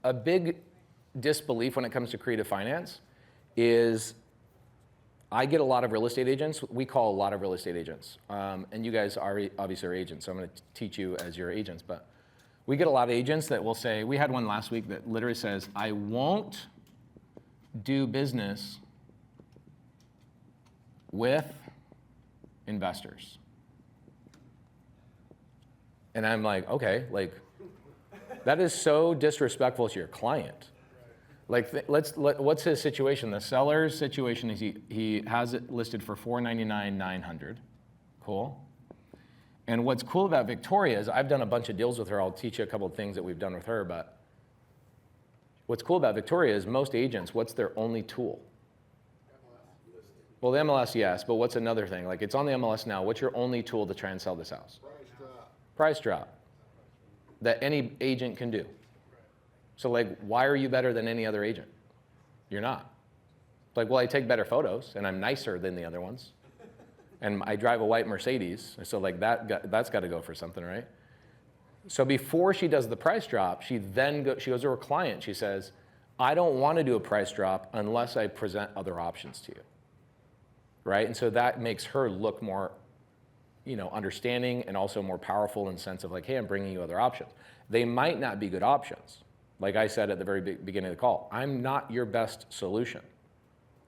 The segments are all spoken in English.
a big disbelief when it comes to creative finance is I get a lot of real estate agents. We call a lot of real estate agents. And you guys are obviously are agents, so I'm going to teach you as your agents. But we get a lot of agents that will say, we had one last week that literally says, I won't do business with investors. And I'm like, okay, like, that is so disrespectful to your client. Like, what's his situation? The seller's situation is he has it listed for $499,900. Cool. And what's cool about Victoria is I've done a bunch of deals with her. I'll teach you a couple of things that we've done with her. But what's cool about Victoria is most agents, what's their only tool? Well, the MLS, yes, but what's another thing? Like, it's on the MLS now. What's your only tool to try and sell this house? Price drop. Price drop that any agent can do. So, like, why are you better than any other agent? You're not. Like, well, I take better photos, and I'm nicer than the other ones. And I drive a white Mercedes, so, like, that's got to go for something, right? So before she does the price drop, she goes to her client. She says, I don't want to do a price drop unless I present other options to you, right? And so that makes her look more, understanding and also more powerful in the sense of like, hey, I'm bringing you other options. They might not be good options. Like I said at the very beginning of the call, I'm not your best solution.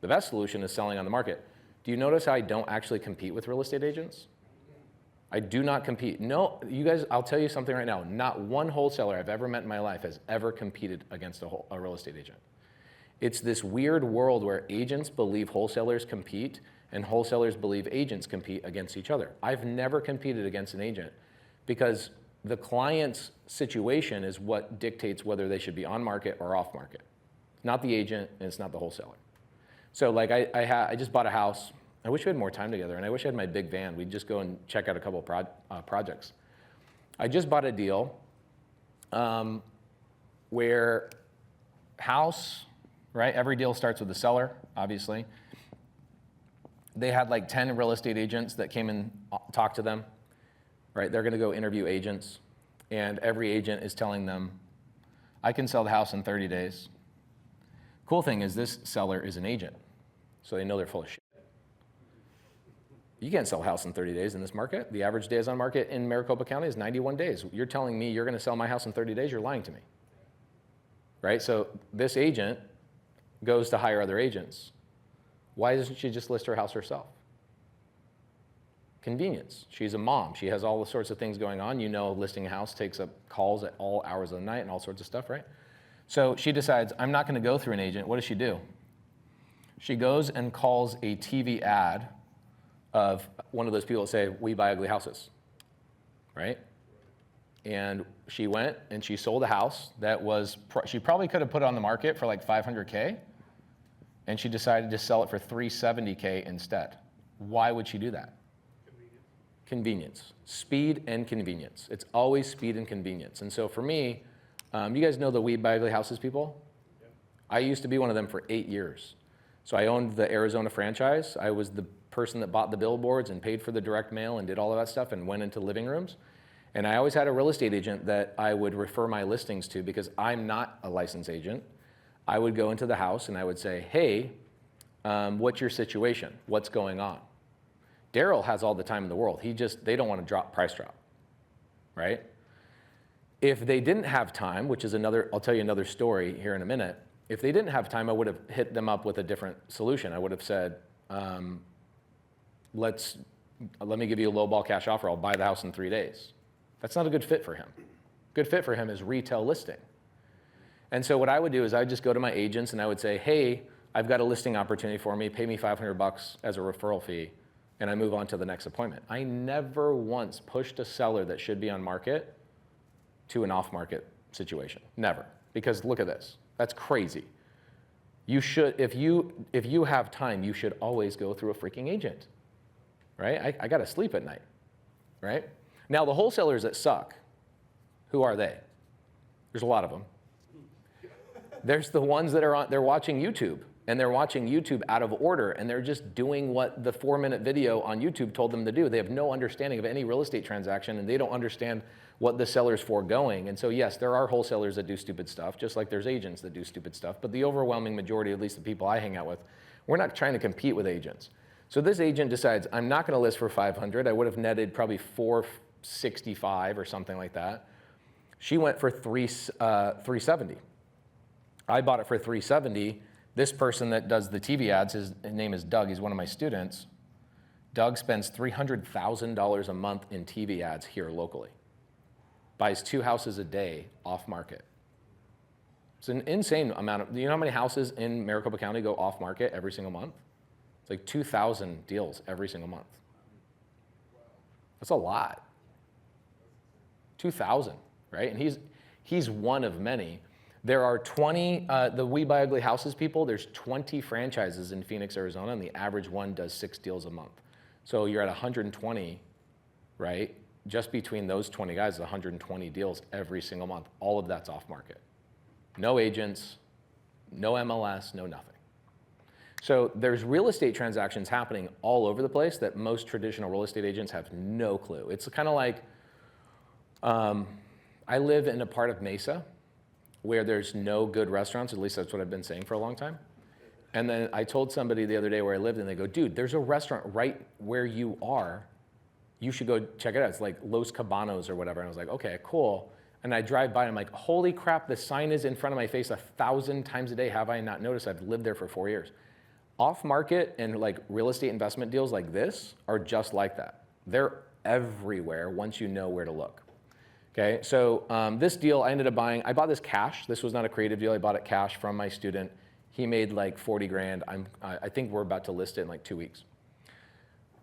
The best solution is selling on the market. Do you notice how I don't actually compete with real estate agents? I do not compete. No, you guys, I'll tell you something right now. Not one wholesaler I've ever met in my life has ever competed against a real estate agent. It's this weird world where agents believe wholesalers compete and wholesalers believe agents compete against each other. I've never competed against an agent because the client's situation is what dictates whether they should be on market or off market. It's not the agent and it's not the wholesaler. So like I just bought a house. I wish we had more time together, and I wish I had my big van. We'd just go and check out a couple of projects. I just bought a deal where house, right? Every deal starts with the seller, obviously. They had like 10 real estate agents that came and talked to them, right? They're going to go interview agents, and every agent is telling them, I can sell the house in 30 days. Cool thing is this seller is an agent, so they know they're full of shit. You can't sell a house in 30 days in this market. The average days on market in Maricopa County is 91 days. You're telling me you're going to sell my house in 30 days? You're lying to me, right? So this agent goes to hire other agents. Why doesn't she just list her house herself? Convenience. She's a mom. She has all the sorts of things going on. Listing a house takes up calls at all hours of the night and all sorts of stuff, right? So she decides, I'm not going to go through an agent. What does she do? She goes and calls a TV ad of one of those people that say, we buy ugly houses, right? And she went and she sold a house that was, she probably could have put it on the market for like $500K, and she decided to sell it for $370K instead. Why would she do that? Convenience. Speed and convenience. It's always speed and convenience. And so for me, you guys know the We Buy Ugly Houses people? Yeah. I used to be one of them for 8 years. So I owned the Arizona franchise. I was the person that bought the billboards and paid for the direct mail and did all of that stuff and went into living rooms. And I always had a real estate agent that I would refer my listings to because I'm not a licensed agent. I would go into the house and I would say, hey, what's your situation? What's going on? Daryl has all the time in the world. They don't want to price drop, right? If they didn't have time, which is I'll tell you another story here in a minute. If they didn't have time, I would have hit them up with a different solution. I would have said, let me give you a lowball cash offer. I'll buy the house in 3 days. That's not a good fit for him. Good fit for him is retail listing. And so what I would do is I'd just go to my agents and I would say, hey, I've got a listing opportunity for me. Pay me $500 as a referral fee. And I move on to the next appointment. I never once pushed a seller that should be on market to an off-market situation. Never. Because look at this. That's crazy. You should, if you have time, you should always go through a freaking agent, right? I got to sleep at night, right? Now, the wholesalers that suck, who are they? There's a lot of them. There's the ones that they're watching YouTube, and they're watching YouTube out of order, and they're just doing what the 4-minute video on YouTube told them to do. They have no understanding of any real estate transaction, and they don't understand what the seller's foregoing. And so yes, there are wholesalers that do stupid stuff, just like there's agents that do stupid stuff, but the overwhelming majority, at least the people I hang out with, we're not trying to compete with agents. So this agent decides, I'm not gonna list for 500, I would have netted probably 465 or something like that. She went for 370. I bought it for 370. This person that does the TV ads, his name is Doug, he's one of my students. Doug spends $300,000 a month in TV ads here locally. Buys 2 houses a day off market. It's an insane amount of, do you know how many houses in Maricopa County go off market every single month? It's like 2,000 deals every single month. That's a lot. 2,000, right? And he's one of many. There are 20, the We Buy Ugly Houses people, there's 20 franchises in Phoenix, Arizona, and the average one does 6 deals a month. So you're at 120, right? Just between those 20 guys, 120 deals every single month. All of that's off market. No agents, no MLS, no nothing. So there's real estate transactions happening all over the place that most traditional real estate agents have no clue. It's kind of like, I live in a part of Mesa where there's no good restaurants, at least that's what I've been saying for a long time. And then I told somebody the other day where I lived, and they go, dude, there's a restaurant right where you are. You should go check it out. It's like Los Cabanos or whatever. And I was like, okay, cool. And I drive by and I'm like, holy crap, the sign is in front of my face 1,000 times a day. Have I not noticed? I've lived there for 4 years. Off market and like real estate investment deals like this are just like that. They're everywhere once you know where to look. Okay, so this deal I ended up buying, I bought this cash. This was not a creative deal. I bought it cash from my student. He made like 40 grand. I think we're about to list it in like 2 weeks.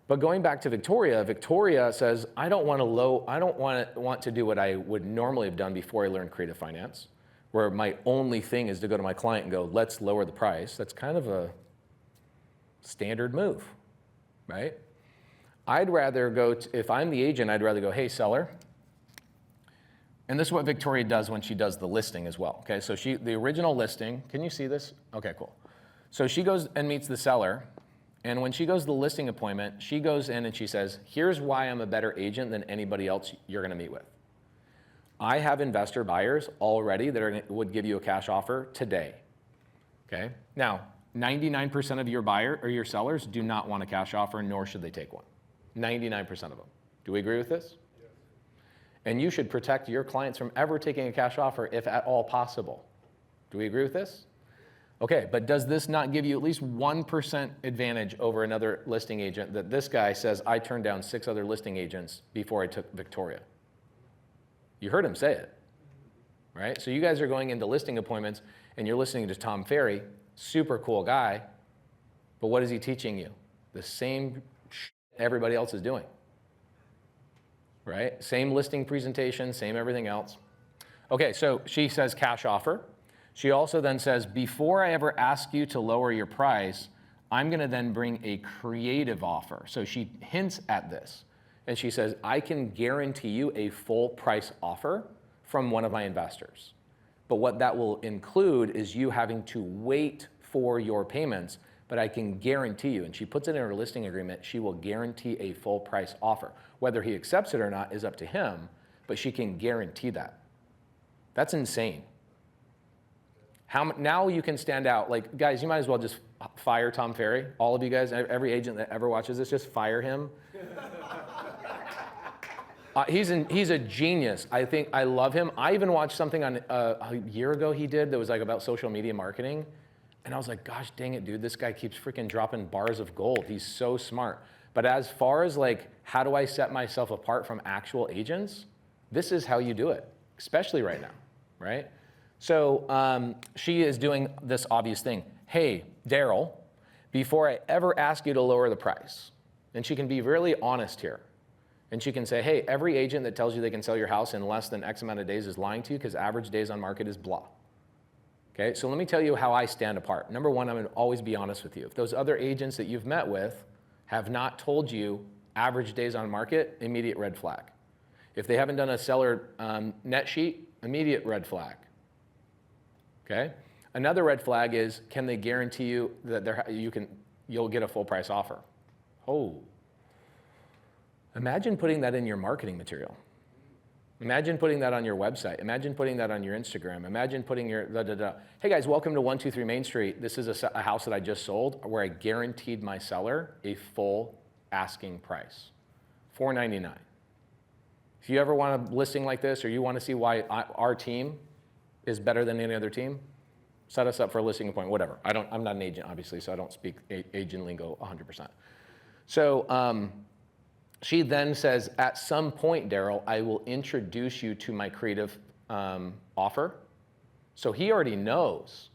But going back to Victoria, Victoria says, I don't want to do what I would normally have done before I learned creative finance, where my only thing is to go to my client and go, let's lower the price. That's kind of a standard move, right? I'd rather go, if I'm the agent, I'd rather go, hey, seller. And this is what Victoria does when she does the listing as well, okay? So the original listing, can you see this? Okay, cool. So she goes and meets the seller, and when she goes to the listing appointment, she goes in and she says, here's why I'm a better agent than anybody else you're gonna meet with. I have investor buyers already that would give you a cash offer today, okay? Now, 99% of your buyer or your sellers do not want a cash offer, nor should they take one. 99% of them. Do we agree with this? Yes. And you should protect your clients from ever taking a cash offer if at all possible. Do we agree with this? Okay, but does this not give you at least 1% advantage over another listing agent that this guy says, I turned down 6 other listing agents before I took Victoria? You heard him say it, right? So you guys are going into listing appointments and you're listening to Tom Ferry, super cool guy, but what is he teaching you? The same shit everybody else is doing, right? Same listing presentation, same everything else. Okay, so she says cash offer. She also then says, before I ever ask you to lower your price, I'm gonna then bring a creative offer. So she hints at this. And she says, I can guarantee you a full price offer from one of my investors. But what that will include is you having to wait for your payments, but I can guarantee you, and she puts it in her listing agreement, she will guarantee a full price offer. Whether he accepts it or not is up to him, but she can guarantee that. That's insane. Now you can stand out. Like, guys, you might as well just fire Tom Ferry. All of you guys, every agent that ever watches this, just fire him. He's a genius. I love him. I even watched something on a year ago he did that was like about social media marketing. And I was like, gosh dang it, dude, this guy keeps freaking dropping bars of gold. He's so smart. But as far as like, how do I set myself apart from actual agents? This is how you do it, especially right now, right? So she is doing this obvious thing. Hey, Daryl, before I ever ask you to lower the price, and she can be really honest here. And she can say, hey, every agent that tells you they can sell your house in less than X amount of days is lying to you because average days on market is blah. Okay, so let me tell you how I stand apart. Number one, I'm gonna always be honest with you. If those other agents that you've met with have not told you average days on market, immediate red flag. If they haven't done a seller net sheet, immediate red flag. Okay? Another red flag is, can they guarantee you that you'll get a full price offer? Oh. Imagine putting that in your marketing material. Imagine putting that on your website. Imagine putting that on your Instagram. Imagine putting your da-da-da. Hey guys, welcome to 123 Main Street. This is a house that I just sold where I guaranteed my seller a full asking price, $499. If you ever want a listing like this or you want to see why our team is better than any other team, set us up for a listing appointment, whatever. I'm not an agent, obviously, so I don't speak agent lingo 100%. So she then says, at some point, Daryl, I will introduce you to my creative offer. So he already knows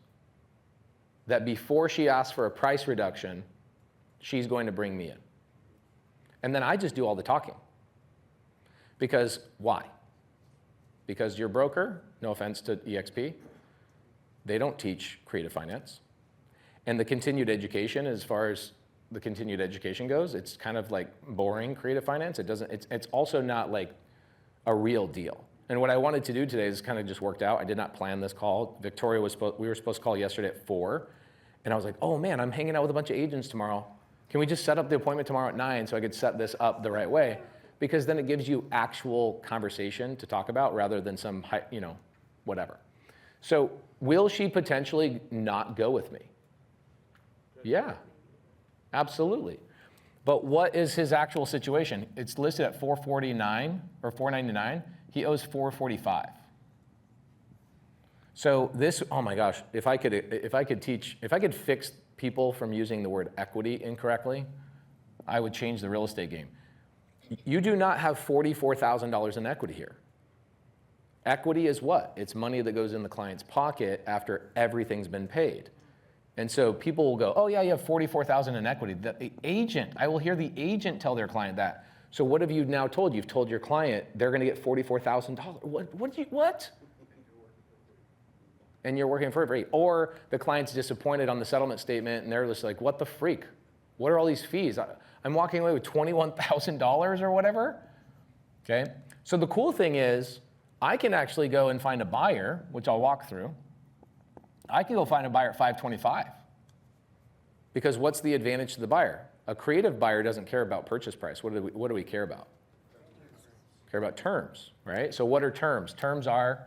that before she asks for a price reduction, she's going to bring me in. And then I just do all the talking. Because why? Because your broker, no offense to EXP, they don't teach creative finance. And the continued education, as far as the continued education goes, it's kind of like boring creative finance. It's also not like a real deal. And what I wanted to do today is kind of just worked out. I did not plan this call. Victoria we were supposed to call yesterday at 4. And I was like, oh man, I'm hanging out with a bunch of agents tomorrow. Can we just set up the appointment tomorrow at 9 so I could set this up the right way? Because then it gives you actual conversation to talk about rather than some, whatever. So will she potentially not go with me? Yeah, absolutely. But what is his actual situation? It's listed at $449 or $499. He owes $445. So this, oh my gosh, if I could fix people from using the word equity incorrectly, I would change the real estate game. You do not have $44,000 in equity here. Equity is what? It's money that goes in the client's pocket after everything's been paid. And so people will go, oh yeah, you have $44,000 in equity. The agent, I will hear the agent tell their client that. So what have you now told? You've told your client they're gonna get $44,000. What? And you're working for free. Or the client's disappointed on the settlement statement and they're just like, what the freak? What are all these fees? I'm walking away with $21,000 or whatever, okay? So the cool thing is, I can actually go and find a buyer, which I'll walk through. I can go find a buyer at $525. Because what's the advantage to the buyer? A creative buyer doesn't care about purchase price. What do we care about? Care about terms, right? So what are terms? Terms are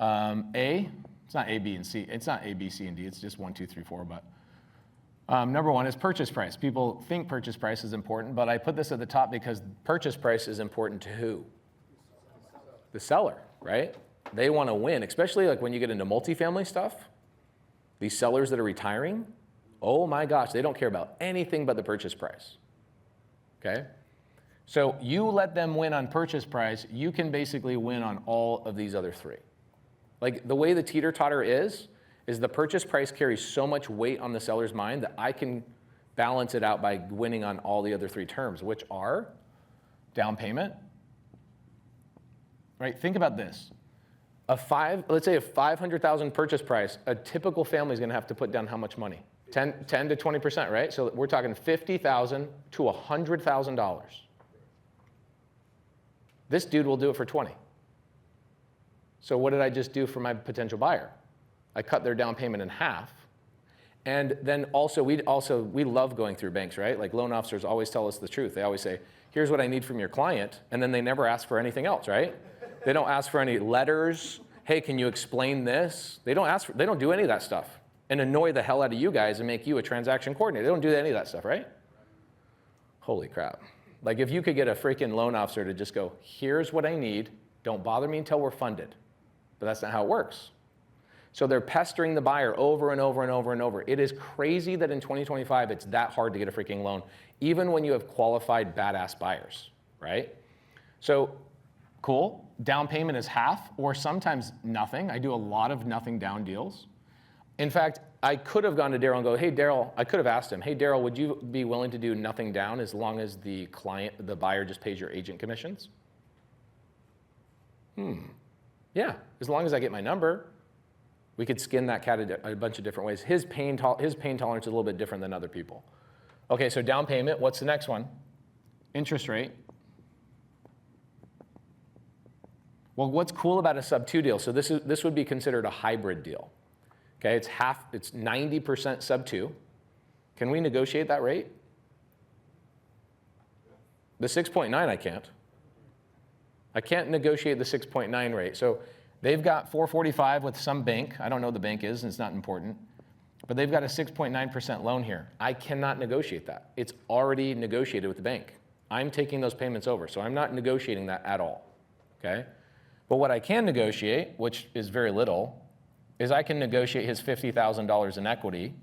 it's not A, B, and C. It's not A, B, C, and D. It's just 1, 2, 3, 4, but. Number one is purchase price. People think purchase price is important, but I put this at the top because purchase price is important to who? The seller, right? They want to win, especially like when you get into multifamily stuff. These sellers that are retiring, oh my gosh, they don't care about anything but the purchase price, okay? So you let them win on purchase price, you can basically win on all of these other three. Like the way the teeter-totter is the purchase price carries so much weight on the seller's mind that I can balance it out by winning on all the other three terms, which are down payment, right? Think about this. Let's say a $500,000 purchase price, a typical family is gonna have to put down how much money? 10 to 20%, right? So we're talking $50,000 to $100,000. This dude will do it for 20. So what did I just do for my potential buyer? I cut their down payment in half. And then also, we love going through banks, right? Like loan officers always tell us the truth. They always say, here's what I need from your client, and then they never ask for anything else, right? They don't ask for any letters. Hey, can you explain this? They don't do any of that stuff and annoy the hell out of you guys and make you a transaction coordinator. They don't do any of that stuff, right? Holy crap. Like if you could get a freaking loan officer to just go, here's what I need, don't bother me until we're funded. But that's not how it works. So they're pestering the buyer over and over and over and over. It is crazy that in 2025, it's that hard to get a freaking loan, even when you have qualified badass buyers, right? So cool, down payment is half or sometimes nothing. I do a lot of nothing down deals. In fact, I could have gone to Daryl and go, hey Daryl, I could have asked him, hey Daryl, would you be willing to do nothing down as long as the buyer just pays your agent commissions? Yeah, as long as I get my number. We could skin that cat a bunch of different ways. His pain tolerance is a little bit different than other people. Okay, so down payment, what's the next one? Interest rate. Well, what's cool about a sub-2 deal? So this would be considered a hybrid deal. Okay, it's 90% sub-2. Can we negotiate that rate? The 6.9 I can't. I can't negotiate the 6.9 rate. So they've got 445 with some bank. I don't know what the bank is, and it's not important. But they've got a 6.9% loan here. I cannot negotiate that. It's already negotiated with the bank. I'm taking those payments over, so I'm not negotiating that at all, okay? But what I can negotiate, which is very little, is I can negotiate his $50,000 in equity.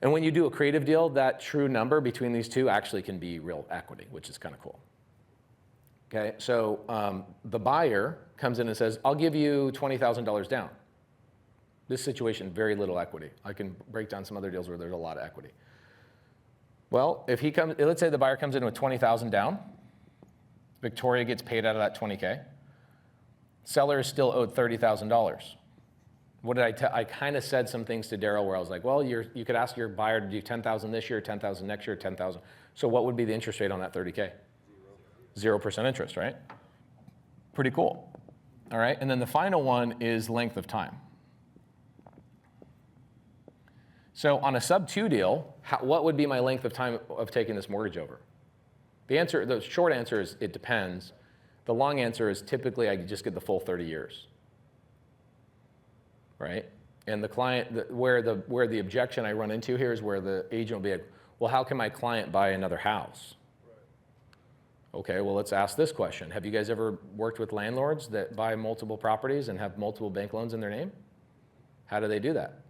And when you do a creative deal, that true number between these two actually can be real equity, which is kind of cool. Okay, so the buyer comes in and says, I'll give you $20,000 down. This situation, very little equity. I can break down some other deals where there's a lot of equity. Well, if he comes, let's say the buyer comes in with 20,000 down, Victoria gets paid out of that 20K. Seller is still owed $30,000. What did I tell? I kind of said some things to Daryl where I was like, well, you could ask your buyer to do 10,000 this year, 10,000 next year, 10,000. So what would be the interest rate on that 30K? 0% interest, right? Pretty cool. All right, and then the final one is length of time. So on a SubTo deal, what would be my length of time of taking this mortgage over? The short answer is it depends. The long answer is typically I just get the full 30 years, right? And the client, where the objection I run into here is where the agent will be like, well, how can my client buy another house? Okay, well, let's ask this question. Have you guys ever worked with landlords that buy multiple properties and have multiple bank loans in their name? How do they do that?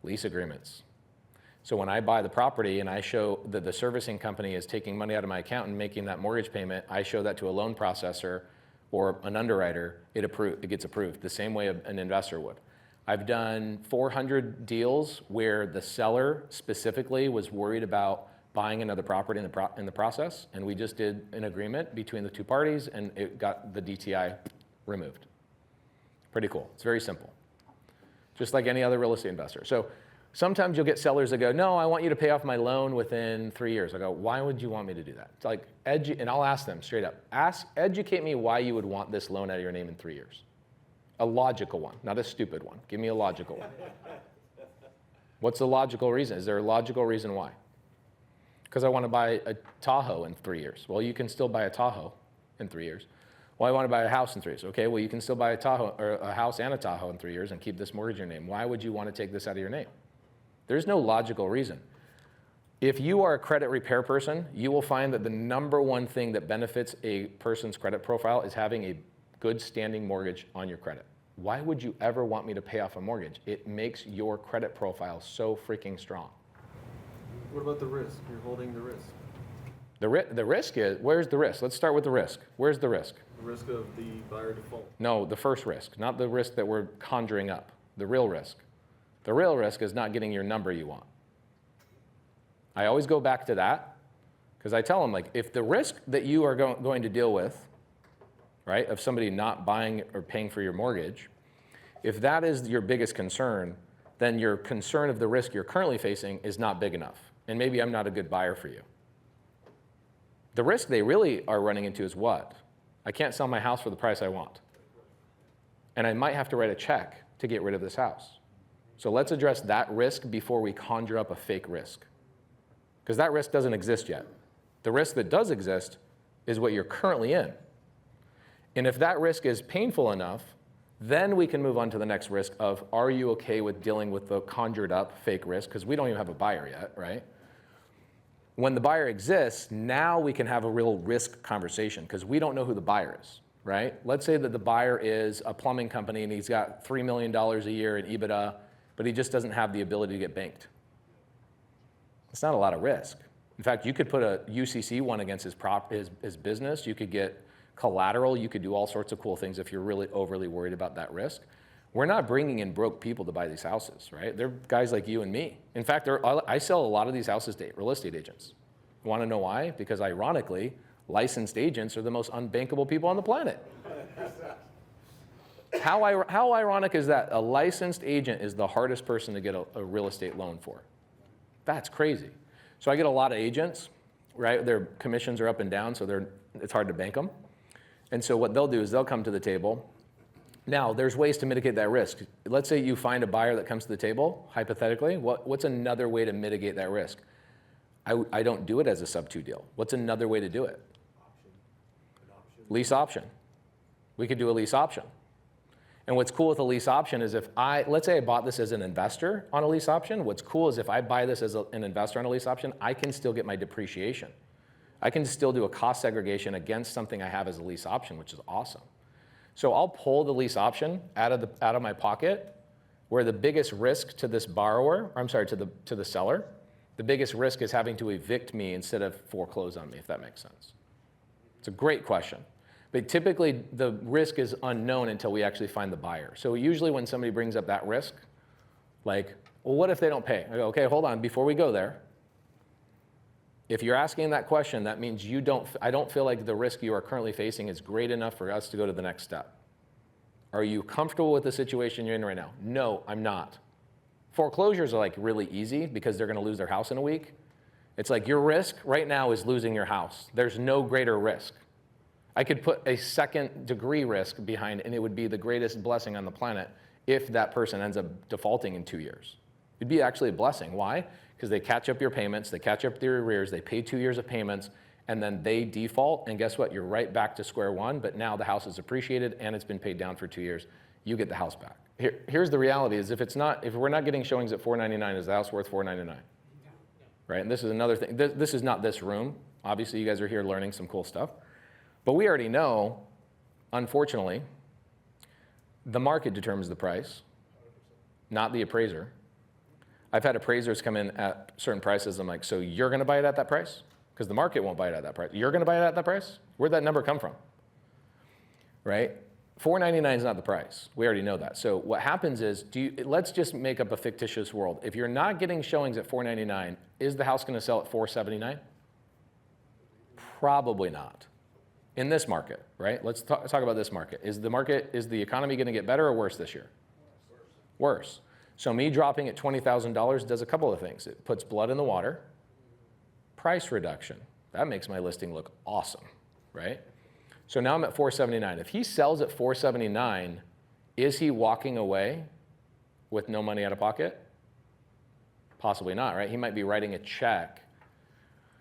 Lease agreements. So when I buy the property and I show that the servicing company is taking money out of my account and making that mortgage payment, I show that to a loan processor or an underwriter, it gets approved the same way an investor would. I've done 400 deals where the seller specifically was worried about buying another property in the process, and we just did an agreement between the two parties and it got the DTI removed. Pretty cool. It's very simple. Just like any other real estate investor. So sometimes you'll get sellers that go, no, I want you to pay off my loan within 3 years. I go, why would you want me to do that? It's like, and I'll ask them straight up, educate me why you would want this loan out of your name in 3 years. A logical one, not a stupid one. Give me a logical one. What's the logical reason? Is there a logical reason why? Because I want to buy a Tahoe in 3 years. Well, you can still buy a Tahoe in 3 years. Well, I want to buy a house in 3 years. Okay, well, you can still buy a Tahoe or a house and a Tahoe in 3 years and keep this mortgage in your name. Why would you want to take this out of your name? There's no logical reason. If you are a credit repair person, you will find that the number one thing that benefits a person's credit profile is having a good standing mortgage on your credit. Why would you ever want me to pay off a mortgage? It makes your credit profile so freaking strong. What about the risk? You're holding the risk. The risk is, where's the risk? Let's start with the risk. Where's the risk? The risk of the buyer default. No, the first risk, not the risk that we're conjuring up. The real risk. The real risk is not getting your number you want. I always go back to that because I tell them, like, if the risk that you are going to deal with, right, of somebody not buying or paying for your mortgage, if that is your biggest concern, then your concern of the risk you're currently facing is not big enough. And maybe I'm not a good buyer for you. The risk they really are running into is what? I can't sell my house for the price I want. And I might have to write a check to get rid of this house. So let's address that risk before we conjure up a fake risk. Because that risk doesn't exist yet. The risk that does exist is what you're currently in. And if that risk is painful enough, then we can move on to the next risk of, are you okay with dealing with the conjured up fake risk? Because we don't even have a buyer yet, right? When the buyer exists, now we can have a real risk conversation because we don't know who the buyer is, right? Let's say that the buyer is a plumbing company and he's got $3 million a year in EBITDA, but he just doesn't have the ability to get banked. It's not a lot of risk. In fact, you could put a UCC one against his business. You could get collateral. You could do all sorts of cool things if you're really overly worried about that risk. We're not bringing in broke people to buy these houses, right? They're guys like you and me. In fact, I sell a lot of these houses to real estate agents. You want to know why? Because ironically, licensed agents are the most unbankable people on the planet. How ironic is that? A licensed agent is the hardest person to get a real estate loan for. That's crazy. So I get a lot of agents, right? Their commissions are up and down, so it's hard to bank them. And so what they'll do is they'll come to the table. Now, there's ways to mitigate that risk. Let's say you find a buyer that comes to the table, hypothetically. What's another way to mitigate that risk? I don't do it as a SubTo deal. What's another way to do it? Lease option. We could do a lease option. And what's cool with a lease option is let's say I bought this as an investor on a lease option. What's cool is if I buy this as an investor on a lease option, I can still get my depreciation. I can still do a cost segregation against something I have as a lease option, which is awesome. So I'll pull the lease option out of my pocket, where the biggest risk to this borrower, to the seller, the biggest risk is having to evict me instead of foreclose on me, if that makes sense. It's a great question. But typically, the risk is unknown until we actually find the buyer. So usually when somebody brings up that risk, like, well, what if they don't pay? I go, okay, hold on, before we go there, if you're asking that question, that means I don't feel like the risk you are currently facing is great enough for us to go to the next step. Are you comfortable with the situation you're in right now? No, I'm not. Foreclosures are like really easy because they're gonna lose their house in a week. It's like your risk right now is losing your house. There's no greater risk. I could put a second degree risk behind, and it would be the greatest blessing on the planet if that person ends up defaulting in 2 years. It'd be actually a blessing. Why? Because they catch up your payments, they catch up their arrears, they pay 2 years of payments, and then they default, and guess what? You're right back to square one, but now the house is appreciated and it's been paid down for 2 years. You get the house back. Here's the reality is if we're not getting showings at $499, is the house worth $499? Right, and this is another thing. This is not this room. Obviously, you guys are here learning some cool stuff. But we already know, unfortunately, the market determines the price, not the appraiser. I've had appraisers come in at certain prices. I'm like, so you're going to buy it at that price? Because the market won't buy it at that price. You're going to buy it at that price? Where'd that number come from? Right? $499 is not the price. We already know that. So what happens is, let's just make up a fictitious world. If you're not getting showings at $499, is the house going to sell at $479? Probably not. In this market, right? Let's talk about this market. Is the economy going to get better or worse this year? Worse. So me dropping at $20,000 does a couple of things. It puts blood in the water. Price reduction. That makes my listing look awesome, right? So now I'm at $479. If he sells at $479, is he walking away with no money out of pocket? Possibly not, right? He might be writing a check.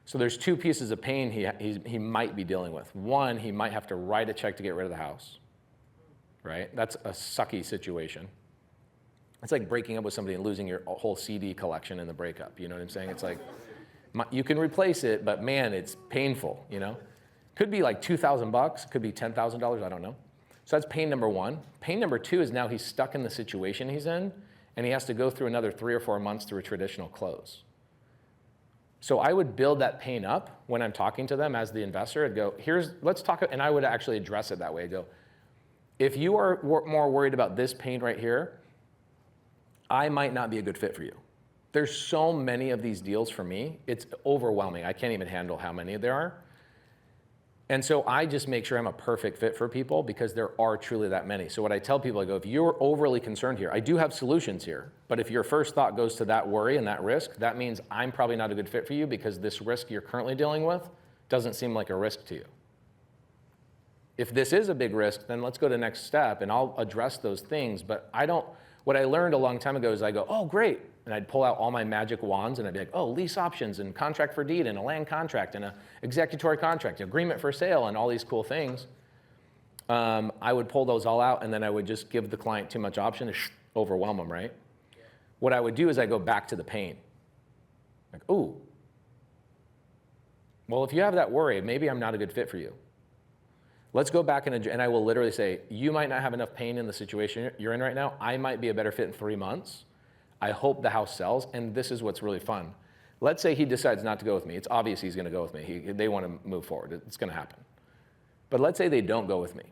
So there's two pieces of pain he might be dealing with. One, he might have to write a check to get rid of the house, right? That's a sucky situation. It's like breaking up with somebody and losing your whole CD collection in the breakup. You know what I'm saying? It's like, you can replace it, but man, it's painful, you know? Could be like $2,000, could be $10,000, I don't know. So that's pain number one. Pain number two is now he's stuck in the situation he's in, and he has to go through another 3 or 4 months through a traditional close. So I would build that pain up when I'm talking to them as the investor. I'd go, let's talk, and I would actually address it that way. I'd go, if you are more worried about this pain right here, I might not be a good fit for you. There's so many of these deals for me, it's overwhelming. I can't even handle how many there are. And so I just make sure I'm a perfect fit for people because there are truly that many. So what I tell people, I go, if you're overly concerned here, I do have solutions here, but if your first thought goes to that worry and that risk, that means I'm probably not a good fit for you because this risk you're currently dealing with doesn't seem like a risk to you. If this is a big risk, then let's go to the next step and I'll address those things. But what I learned a long time ago is I go, oh, great. And I'd pull out all my magic wands and I'd be like, oh, lease options and contract for deed and a land contract and an executory contract, agreement for sale and all these cool things. I would pull those all out and then I would just give the client too much option and overwhelm them, right? Yeah. What I would do is I go back to the pain. Like, ooh, well, if you have that worry, maybe I'm not a good fit for you. Let's go back and I will literally say, you might not have enough pain in the situation you're in right now. I might be a better fit in 3 months. I hope the house sells, and this is what's really fun. Let's say he decides not to go with me. It's obvious he's going to go with me. They want to move forward. It's going to happen. But let's say they don't go with me.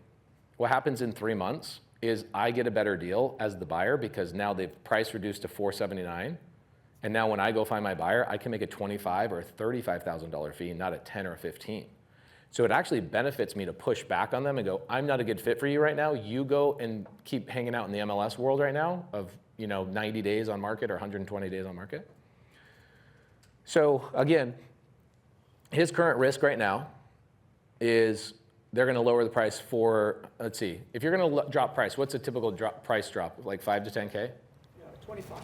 What happens in 3 months is I get a better deal as the buyer because now they've price reduced to $479, and now when I go find my buyer, I can make a $25,000 or $35,000 fee, not a $10,000 or a $15,000. So it actually benefits me to push back on them and go, I'm not a good fit for you right now. You go and keep hanging out in the MLS world right now of 90 days on market or 120 days on market. So again, his current risk right now is they're going to lower the price for, let's see, if you're going to drop price, what's a typical price drop, like 5 to 10K? Yeah, 25.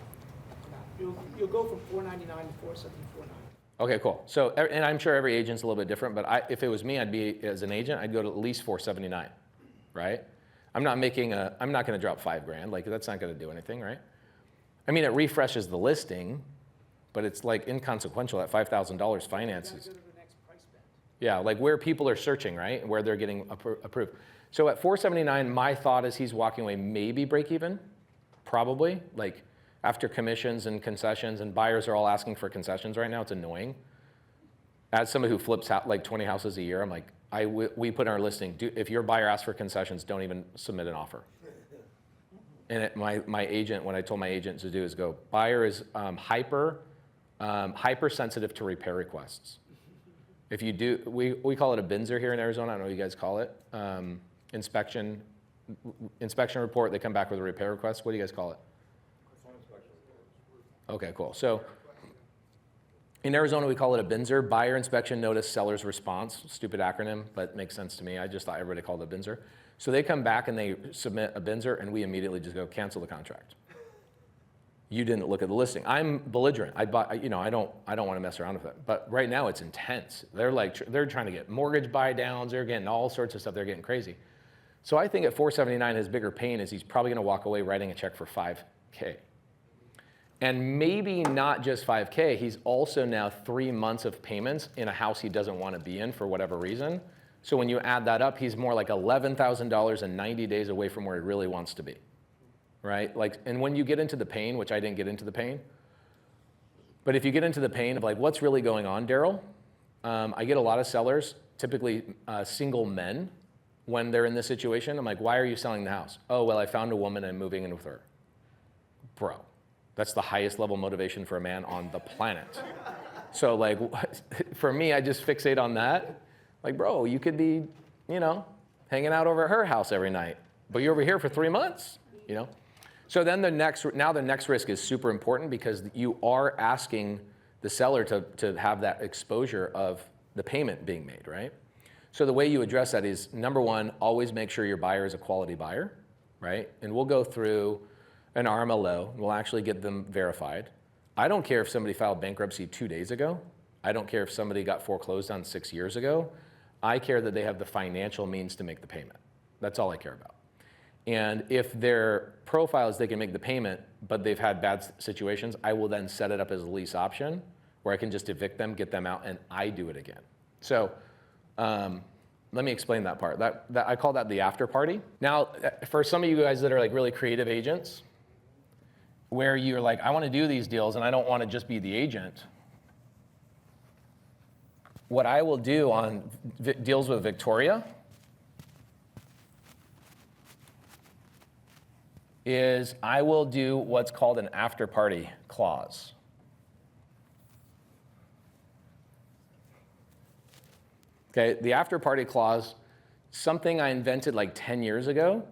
You'll go from $499 to $474.9. Okay, cool. So, and I'm sure every agent's a little bit different, but if it was me, I'd be, as an agent, I'd go to at least 479, right? I'm not gonna drop $5,000, like that's not gonna do anything, right? I mean, it refreshes the listing, but it's like inconsequential at $5,000 finances. Yeah, like where people are searching, right? And where they're getting approved. So at 479, my thought is he's walking away maybe break even, probably, like after commissions and concessions, and buyers are all asking for concessions right now. It's annoying. As somebody who flips out like 20 houses a year, I'm like, we put in our listing, if your buyer asks for concessions, don't even submit an offer. And my agent, what I told my agent to do is go, buyer is hypersensitive to repair requests. If you do, we call it a BRRR here in Arizona. I don't know what you guys call it. Inspection report, they come back with a repair request. What do you guys call it? Okay, cool. So in Arizona, we call it a BRRR, buyer inspection notice, seller's response. Stupid acronym, but makes sense to me. I just thought everybody called it a BRRR. So they come back and they submit a BRRR, and we immediately just go cancel the contract. You didn't look at the listing. I'm belligerent. I don't want to mess around with it. But right now it's intense. They're trying to get mortgage buy downs. They're getting all sorts of stuff. They're getting crazy. So I think at 479, his bigger pain is he's probably going to walk away writing a check for $5K. And maybe not just $5K, he's also now 3 months of payments in a house he doesn't want to be in for whatever reason. So when you add that up, he's more like $11,000 and 90 days away from where he really wants to be, right? Like, and when you get into the pain, which I didn't get into the pain, but if you get into the pain of like, what's really going on, Daryl? I get a lot of sellers, typically single men, when they're in this situation. I'm like, why are you selling the house? Oh, well, I found a woman and I'm moving in with her. Bro. That's the highest level motivation for a man on the planet. So like, for me, I just fixate on that. Like, bro, you could be, hanging out over at her house every night, but you're over here for 3 months, So then the next risk is super important because you are asking the seller to have that exposure of the payment being made, right? So the way you address that is, number one, always make sure your buyer is a quality buyer, right? And we'll go through an RMLO, we'll actually get them verified. I don't care if somebody filed bankruptcy 2 days ago. I don't care if somebody got foreclosed on 6 years ago. I care that they have the financial means to make the payment. That's all I care about. And if their profile is they can make the payment, but they've had bad situations, I will then set it up as a lease option where I can just evict them, get them out, and I do it again. So let me explain that part. That I call that the after party. Now, for some of you guys that are like really creative agents, where you're like, I want to do these deals and I don't want to just be the agent. What I will do on deals with Victoria is I will do what's called an after party clause. Okay, the after party clause, something I invented like 10 years ago.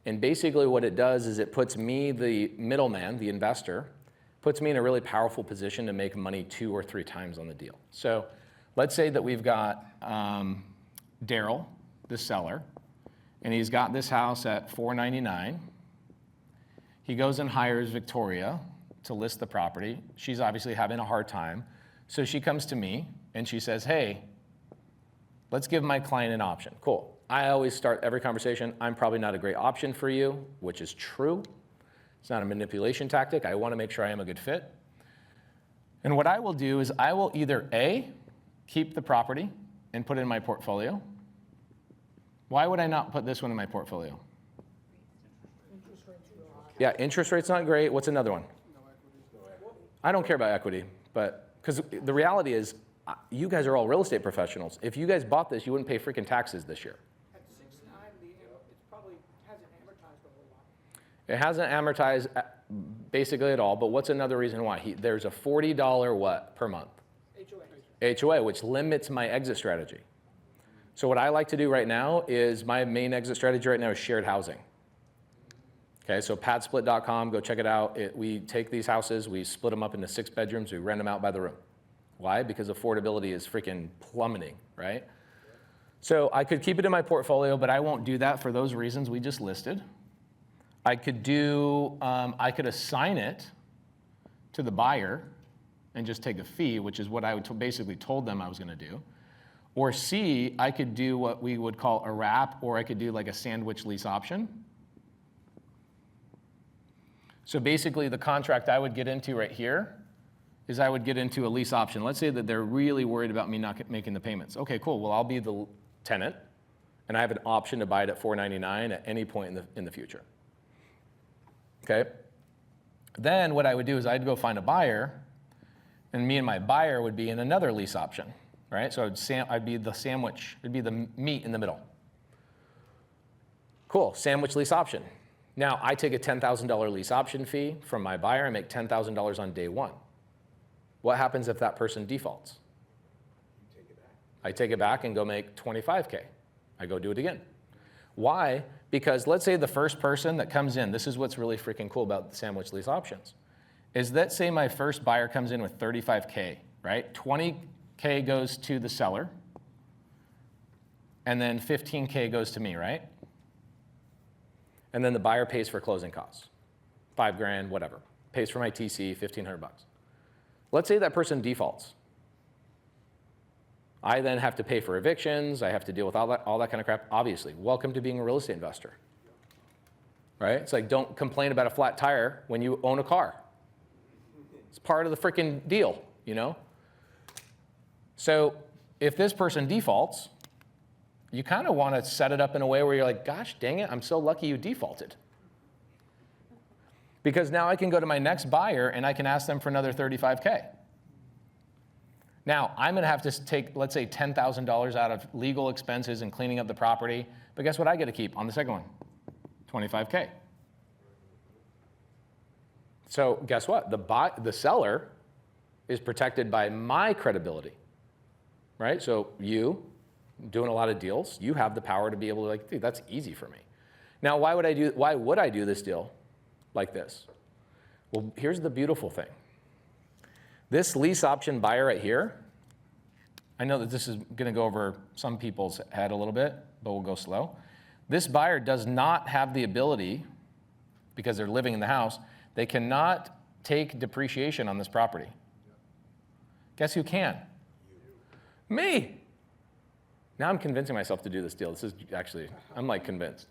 And basically what it does is it puts me, the middleman, the investor, puts me in a really powerful position to make money 2 or 3 times on the deal. So let's say that we've got Daryl, the seller, and he's got this house at $499. He goes and hires Victoria to list the property. She's obviously having a hard time. So she comes to me and she says, hey, let's give my client an option. Cool. I always start every conversation, I'm probably not a great option for you, which is true. It's not a manipulation tactic. I want to make sure I am a good fit. And what I will do is I will either A, keep the property and put it in my portfolio. Why would I not put this one in my portfolio? Yeah, interest rate's not great. What's another one? I don't care about equity, but because the reality is, you guys are all real estate professionals. If you guys bought this, you wouldn't pay freaking taxes this year. At 6.9, it probably hasn't amortized a whole lot. It hasn't amortized basically at all, but what's another reason why? There's a $40 what per month? HOA, which limits my exit strategy. So what I like to do right now is my main exit strategy right now is shared housing. Okay, so padsplit.com, go check it out. We take these houses, we split them up into 6 bedrooms, we rent them out by the room. Why? Because affordability is freaking plummeting, right? So I could keep it in my portfolio, but I won't do that for those reasons we just listed. I could assign it to the buyer and just take a fee, which is what I would basically told them I was going to do. Or C, I could do what we would call a wrap, or I could do like a sandwich lease option. So basically the contract I would get into right here is I would get into a lease option. Let's say that they're really worried about me not making the payments. Okay, cool. Well, I'll be the tenant, and I have an option to buy it at $499 at any point in the future. Okay? Then what I would do is I'd go find a buyer, and me and my buyer would be in another lease option, right? So I'd be the sandwich. It'd be the meat in the middle. Cool, sandwich lease option. Now, I take a $10,000 lease option fee from my buyer and make $10,000 on day one. What happens if that person defaults? You take it back. I take it back and go make $25K. I go do it again. Why? Because let's say the first person that comes in, this is what's really freaking cool about the sandwich lease options, is let's say my first buyer comes in with $35K, right? $20K goes to the seller, and then $15K goes to me, right? And then the buyer pays for closing costs, $5,000, whatever. Pays for my TC, $1,500 bucks. Let's say that person defaults. I then have to pay for evictions. I have to deal with all that kind of crap. Obviously, welcome to being a real estate investor. Right? It's like, don't complain about a flat tire when you own a car. It's part of the freaking deal, you know? So if this person defaults, you kind of want to set it up in a way where you're like, gosh, dang it, I'm so lucky you defaulted. Because now I can go to my next buyer and I can ask them for another $35K. Now, I'm going to have to take, let's say, $10,000 out of legal expenses and cleaning up the property. But guess what I get to keep on the second one? $25K. So guess what? The seller is protected by my credibility, right? So you, doing a lot of deals, you have the power to be able to like, dude, that's easy for me. Now, why would I do this deal like this? Well, here's the beautiful thing. This lease option buyer right here, I know that this is going to go over some people's head a little bit, but we'll go slow. This buyer does not have the ability, because they're living in the house, they cannot take depreciation on this property. Guess who can? Me. Now I'm convincing myself to do this deal. This is actually, I'm like convinced.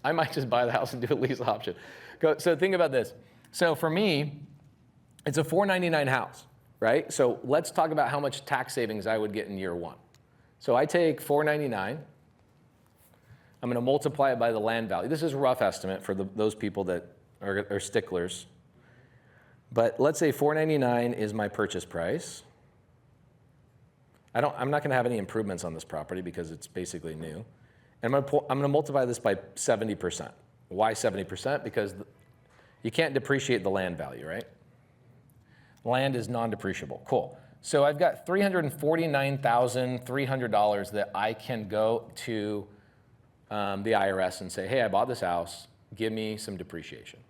I might just buy the house and do a lease option. So think about this. So for me, it's a $499 house, right? So let's talk about how much tax savings I would get in year one. So I take $499. I'm going to multiply it by the land value. This is a rough estimate for those people that are sticklers. But let's say $499 is my purchase price. I'm not going to have any improvements on this property because it's basically new. And I'm going to multiply this by 70%. Why 70%? Because you can't depreciate the land value, right? Land is non-depreciable. Cool. So I've got $349,300 that I can go to the IRS and say, hey, I bought this house. Give me some depreciation.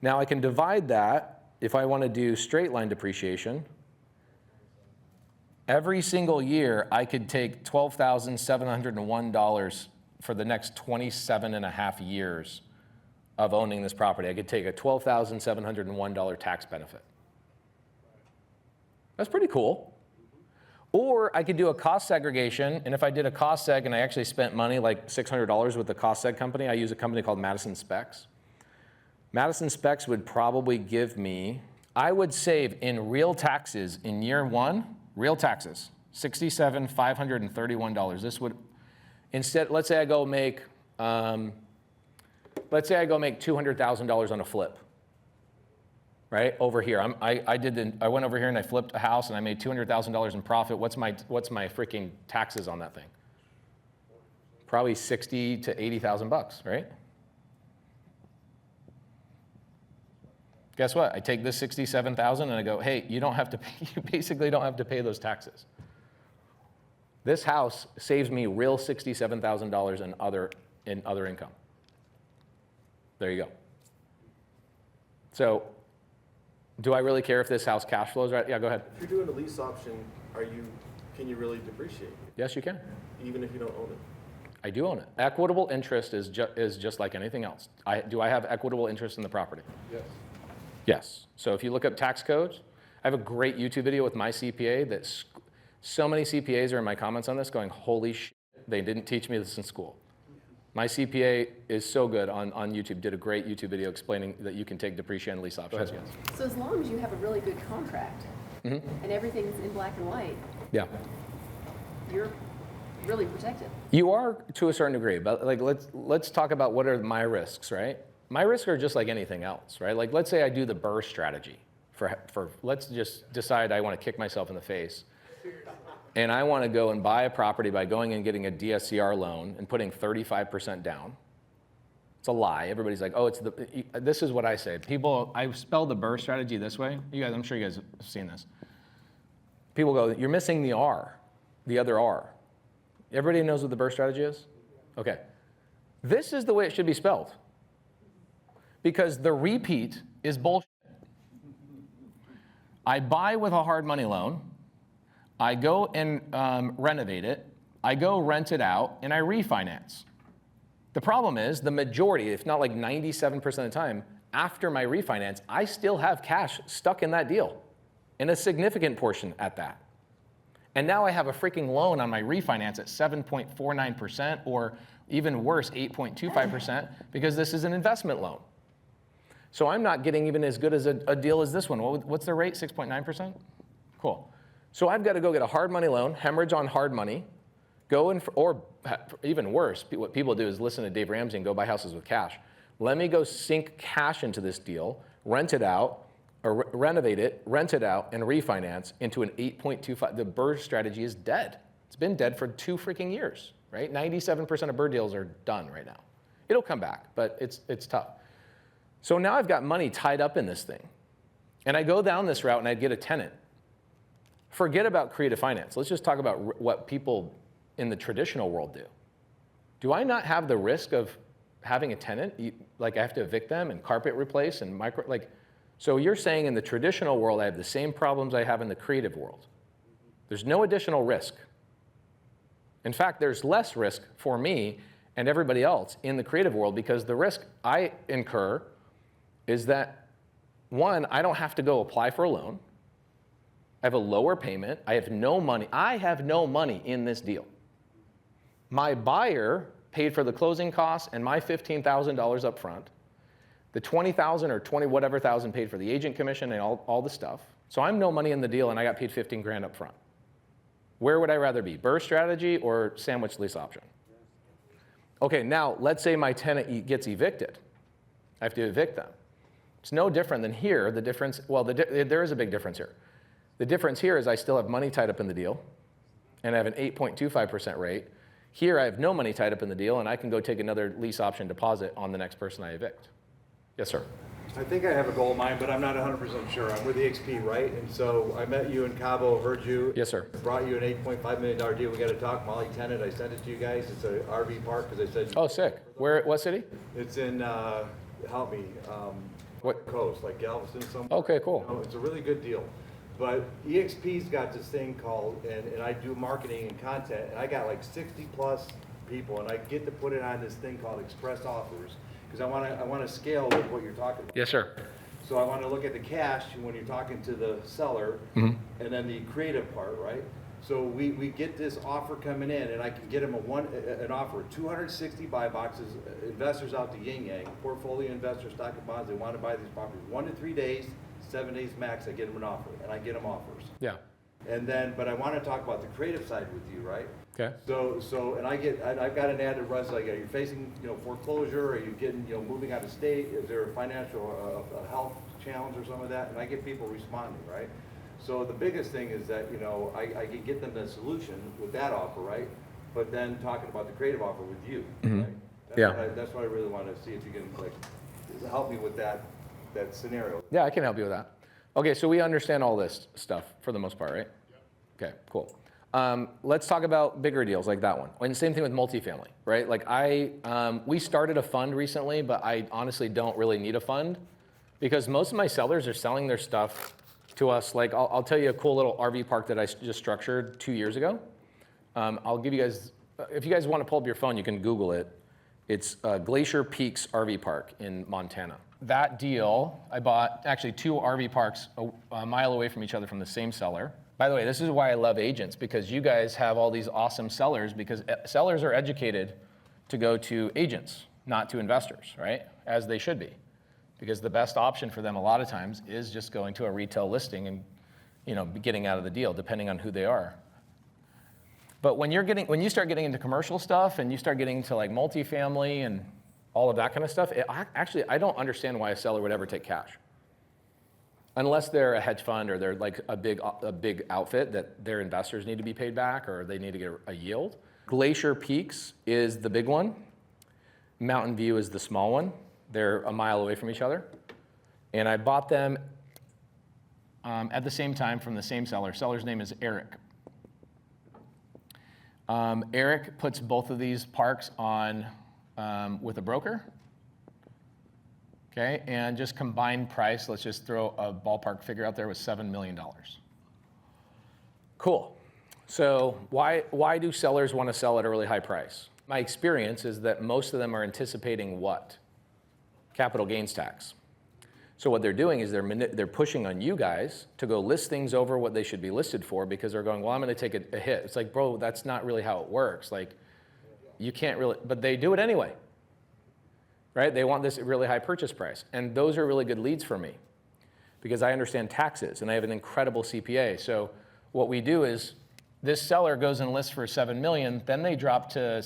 Now I can divide that, if I want to do straight line depreciation, every single year I could take $12,701 for the next 27 and a half years of owning this property. I could take a $12,701 tax benefit. That's pretty cool. Or I could do a cost segregation, and if I did a cost seg and I actually spent money like $600 with the cost seg company, I use a company called Madison Specs. Madison Specs would probably give me, I would save in real taxes in year one, real taxes, $67,531. This would, instead, let's say I go make $200,000 on a flip. Right over here, I went over here and I flipped a house and I made $200,000 in profit. What's my freaking taxes on that thing? Probably $60,000 to $80,000, right? Guess what? I take this $67,000 and I go, hey, you basically don't have to pay those taxes. This house saves me real $67,000 in other income. There you go. So, do I really care if this house cash flows right? Yeah, go ahead. If you're doing a lease option, can you really depreciate it, Yes, you can. even if you don't own it? I do own it. Equitable interest is just like anything else. Do I have equitable interest in the property? Yes. Yes. So if you look up tax codes, I have a great YouTube video with my CPA that so many CPAs are in my comments on this going, holy shit, they didn't teach me this in school. My CPA is so good on YouTube, did a great YouTube video explaining that you can take depreciation and lease options. Yes. So as long as you have a really good contract and everything's in black and white, Yeah. you're really protected. You are to a certain degree, but like let's talk about what are my risks, right? My risks are just like anything else, right? Like let's say I do the BRRRR strategy for let's just decide I want to kick myself in the face. And I want to go and buy a property by going and getting a DSCR loan and putting 35% down. It's a lie. Everybody's like, oh, this is what I say. People, I spell the BRRRR strategy this way. You guys, I'm sure you guys have seen this. People go, you're missing the R, the other R. Everybody knows what the BRRRR strategy is? Okay. This is the way it should be spelled. Because the repeat is bullshit. I buy with a hard money loan. I go and renovate it. I go rent it out, and I refinance. The problem is the majority, if not like 97% of the time, after my refinance, I still have cash stuck in that deal, and a significant portion at that. And now I have a freaking loan on my refinance at 7.49%, or even worse, 8.25%, because this is an investment loan. So I'm not getting even as good as a deal as this one. What's the rate, 6.9%? Cool. So I've got to go get a hard money loan, hemorrhage on hard money, or even worse, what people do is listen to Dave Ramsey and go buy houses with cash. Let me go sink cash into this deal, rent it out, or renovate it, rent it out, and refinance into an 8.25. The BRRRR strategy is dead. It's been dead for 2 freaking years, right? 97% of BRRRR deals are done right now. It'll come back, but it's tough. So now I've got money tied up in this thing. And I go down this route and I get a tenant. Forget about creative finance. Let's just talk about what people in the traditional world do. Do I not have the risk of having a tenant? Like I have to evict them and carpet replace and so you're saying in the traditional world I have the same problems I have in the creative world. There's no additional risk. In fact, there's less risk for me and everybody else in the creative world because the risk I incur is that, one, I don't have to go apply for a loan. I have a lower payment. I have no money. I have no money in this deal. My buyer paid for the closing costs and my $15,000 up front. The $20,000 or 20 whatever thousand paid for the agent commission and all the stuff. So I'm no money in the deal and I got paid 15 grand up front. Where would I rather be, BRRRR strategy or sandwich lease option? Okay, now let's say my tenant gets evicted. I have to evict them. It's no different than here. The difference, well, there is a big difference here. The difference here is I still have money tied up in the deal, and I have an 8.25% rate. Here I have no money tied up in the deal, and I can go take another lease option deposit on the next person I evict. Yes, sir. I think I have a goal in mind, but I'm not 100% sure. I'm with EXP, right? And so I met you in Cabo, heard you. Yes, sir. Brought you an $8.5 million deal. We got to talk. Molly tenant. I sent it to you guys. It's an RV park because I said. Oh, sick. What city? It's in, help me, What coast, like Galveston somewhere. Okay, cool. You know, it's a really good deal. But EXP's got this thing called, and I do marketing and content, and I got like 60 plus people, and I get to put it on this thing called Express Offers, because I want to scale with what you're talking about. Yes, sir. So I want to look at the cash when you're talking to the seller, Mm-hmm. and then the creative part, right? So we get this offer coming in, and I can get them an offer, 260 buy boxes, investors out to yin yang, portfolio investors, stock and bonds, they want to buy these properties. 1 to 3 days, 7 days max, I get them an offer, and I get them offers. Yeah. And then, but I want to talk about the creative side with you, right? Okay. So, and I've got an ad that runs like, are you facing, foreclosure? Are you getting, moving out of state? Is there a financial, a health challenge or some of that? And I get people responding, right? So the biggest thing is that, I can get them the solution with that offer, right? But then talking about the creative offer with you, right? That's what I really want to see if you can help me with that scenario. Yeah, I can help you with that. Okay, so we understand all this stuff for the most part, right? Okay, cool. Let's talk about bigger deals like that one. And same thing with multifamily, right? Like we started a fund recently, but I honestly don't really need a fund because most of my sellers are selling their stuff to us. Like I'll tell you a cool little RV park that I just structured 2 years ago. I'll give you guys, if you guys want to pull up your phone, you can Google it. It's Glacier Peaks RV Park in Montana. That deal, I bought actually 2 RV parks a mile away from each other from the same seller. By the way, this is why I love agents, because you guys have all these awesome sellers, because sellers are educated to go to agents, not to investors, right? As they should be. Because the best option for them a lot of times is just going to a retail listing and getting out of the deal, depending on who they are. But when you start getting into commercial stuff and you start getting into like multifamily and all of that kind of stuff, I don't understand why a seller would ever take cash. Unless they're a hedge fund or they're like a big outfit that their investors need to be paid back or they need to get a yield. Glacier Peaks is the big one. Mountain View is the small one. They're a mile away from each other. And I bought them at the same time from the same seller. Seller's name is Eric. Eric puts both of these parks on with a broker. Okay, and just combined price, let's just throw a ballpark figure out there, was $7 million. Cool. So why do sellers want to sell at a really high price? My experience is that most of them are anticipating what? Capital gains tax. So what they're doing is they're pushing on you guys to go list things over what they should be listed for, because they're going, well, I'm going to take a hit. It's like, bro, that's not really how it works. Like, you can't really, but they do it anyway. Right? They want this really high purchase price. And those are really good leads for me because I understand taxes and I have an incredible CPA. So what we do is this seller goes and lists for $7 million, then they drop to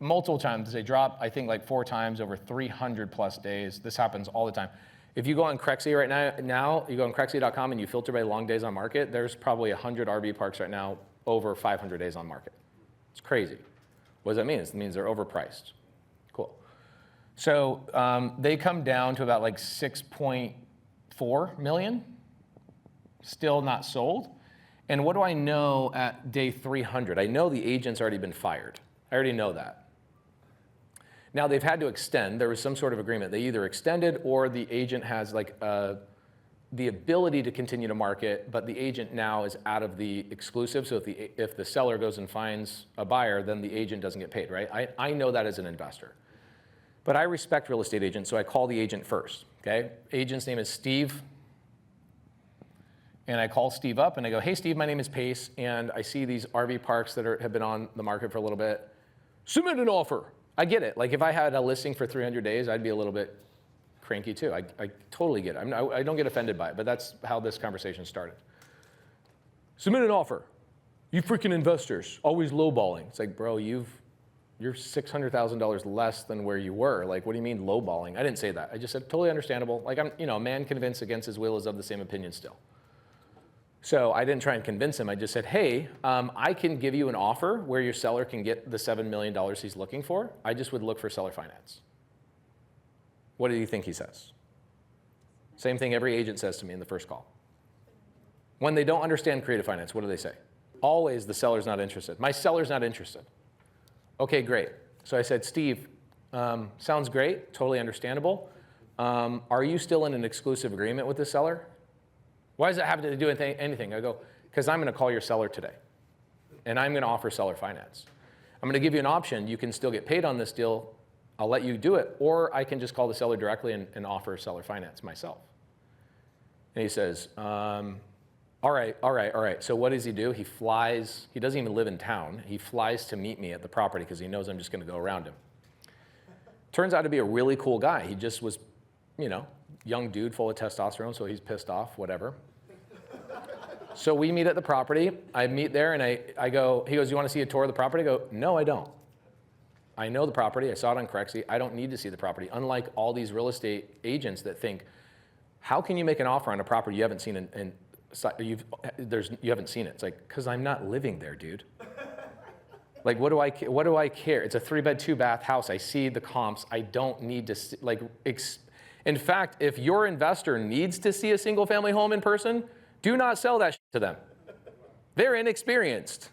multiple times. They drop, I think, like 4 times over 300 plus days. This happens all the time. If you go on Crexy right now, you go on Crexy.com and you filter by long days on market, there's probably 100 RV parks right now over 500 days on market. It's crazy. What does that mean? It means they're overpriced. Cool. So they come down to about like 6.4 million, still not sold. And what do I know at day 300? I know the agent's already been fired. I already know that. Now they've had to extend. There was some sort of agreement. They either extended or the agent has like the ability to continue to market, but the agent now is out of the exclusive. So if the seller goes and finds a buyer, then the agent doesn't get paid, right? I know that as an investor. But I respect real estate agents, so I call the agent first, okay? Agent's name is Steve. And I call Steve up and I go, hey, Steve, my name is Pace, and I see these RV parks that have been on the market for a little bit. Submit an offer. I get it. Like if I had a listing for 300 days, I'd be a little bit cranky too. I totally get it. I don't get offended by it, but that's how this conversation started. Submit an offer. You freaking investors, always lowballing. It's like, bro, you're $600,000 less than where you were. Like, what do you mean lowballing? I didn't say that. I just said totally understandable. Like, a man convinced against his will is of the same opinion still. So I didn't try and convince him. I just said, hey, I can give you an offer where your seller can get the $7 million he's looking for. I just would look for seller finance. What do you think he says? Same thing every agent says to me in the first call. When they don't understand creative finance, what do they say? Always the seller's not interested. My seller's not interested. Okay, great. So I said, Steve, sounds great, totally understandable. Are you still in an exclusive agreement with the seller? Why does that have to do with anything? I go, because I'm going to call your seller today, and I'm going to offer seller finance. I'm going to give you an option. You can still get paid on this deal. I'll let you do it, or I can just call the seller directly and offer seller finance myself. And he says, all right. So what does he do? He flies. He doesn't even live in town. He flies to meet me at the property because he knows I'm just going to go around him. Turns out to be a really cool guy. He just was, young dude full of testosterone, so he's pissed off, whatever. So we meet at the property. I meet there, and I go, he goes, you want to see a tour of the property? I go, no, I don't. I know the property. I saw it on Crexy. I don't need to see the property. Unlike all these real estate agents that think, how can you make an offer on a property you haven't seen you haven't seen it? It's like, because I'm not living there, dude. Like, what do I care? It's a 3-bed, 2-bath house. I see the comps. I don't need to see, in fact, if your investor needs to see a single-family home in person, do not sell that to them. They're inexperienced.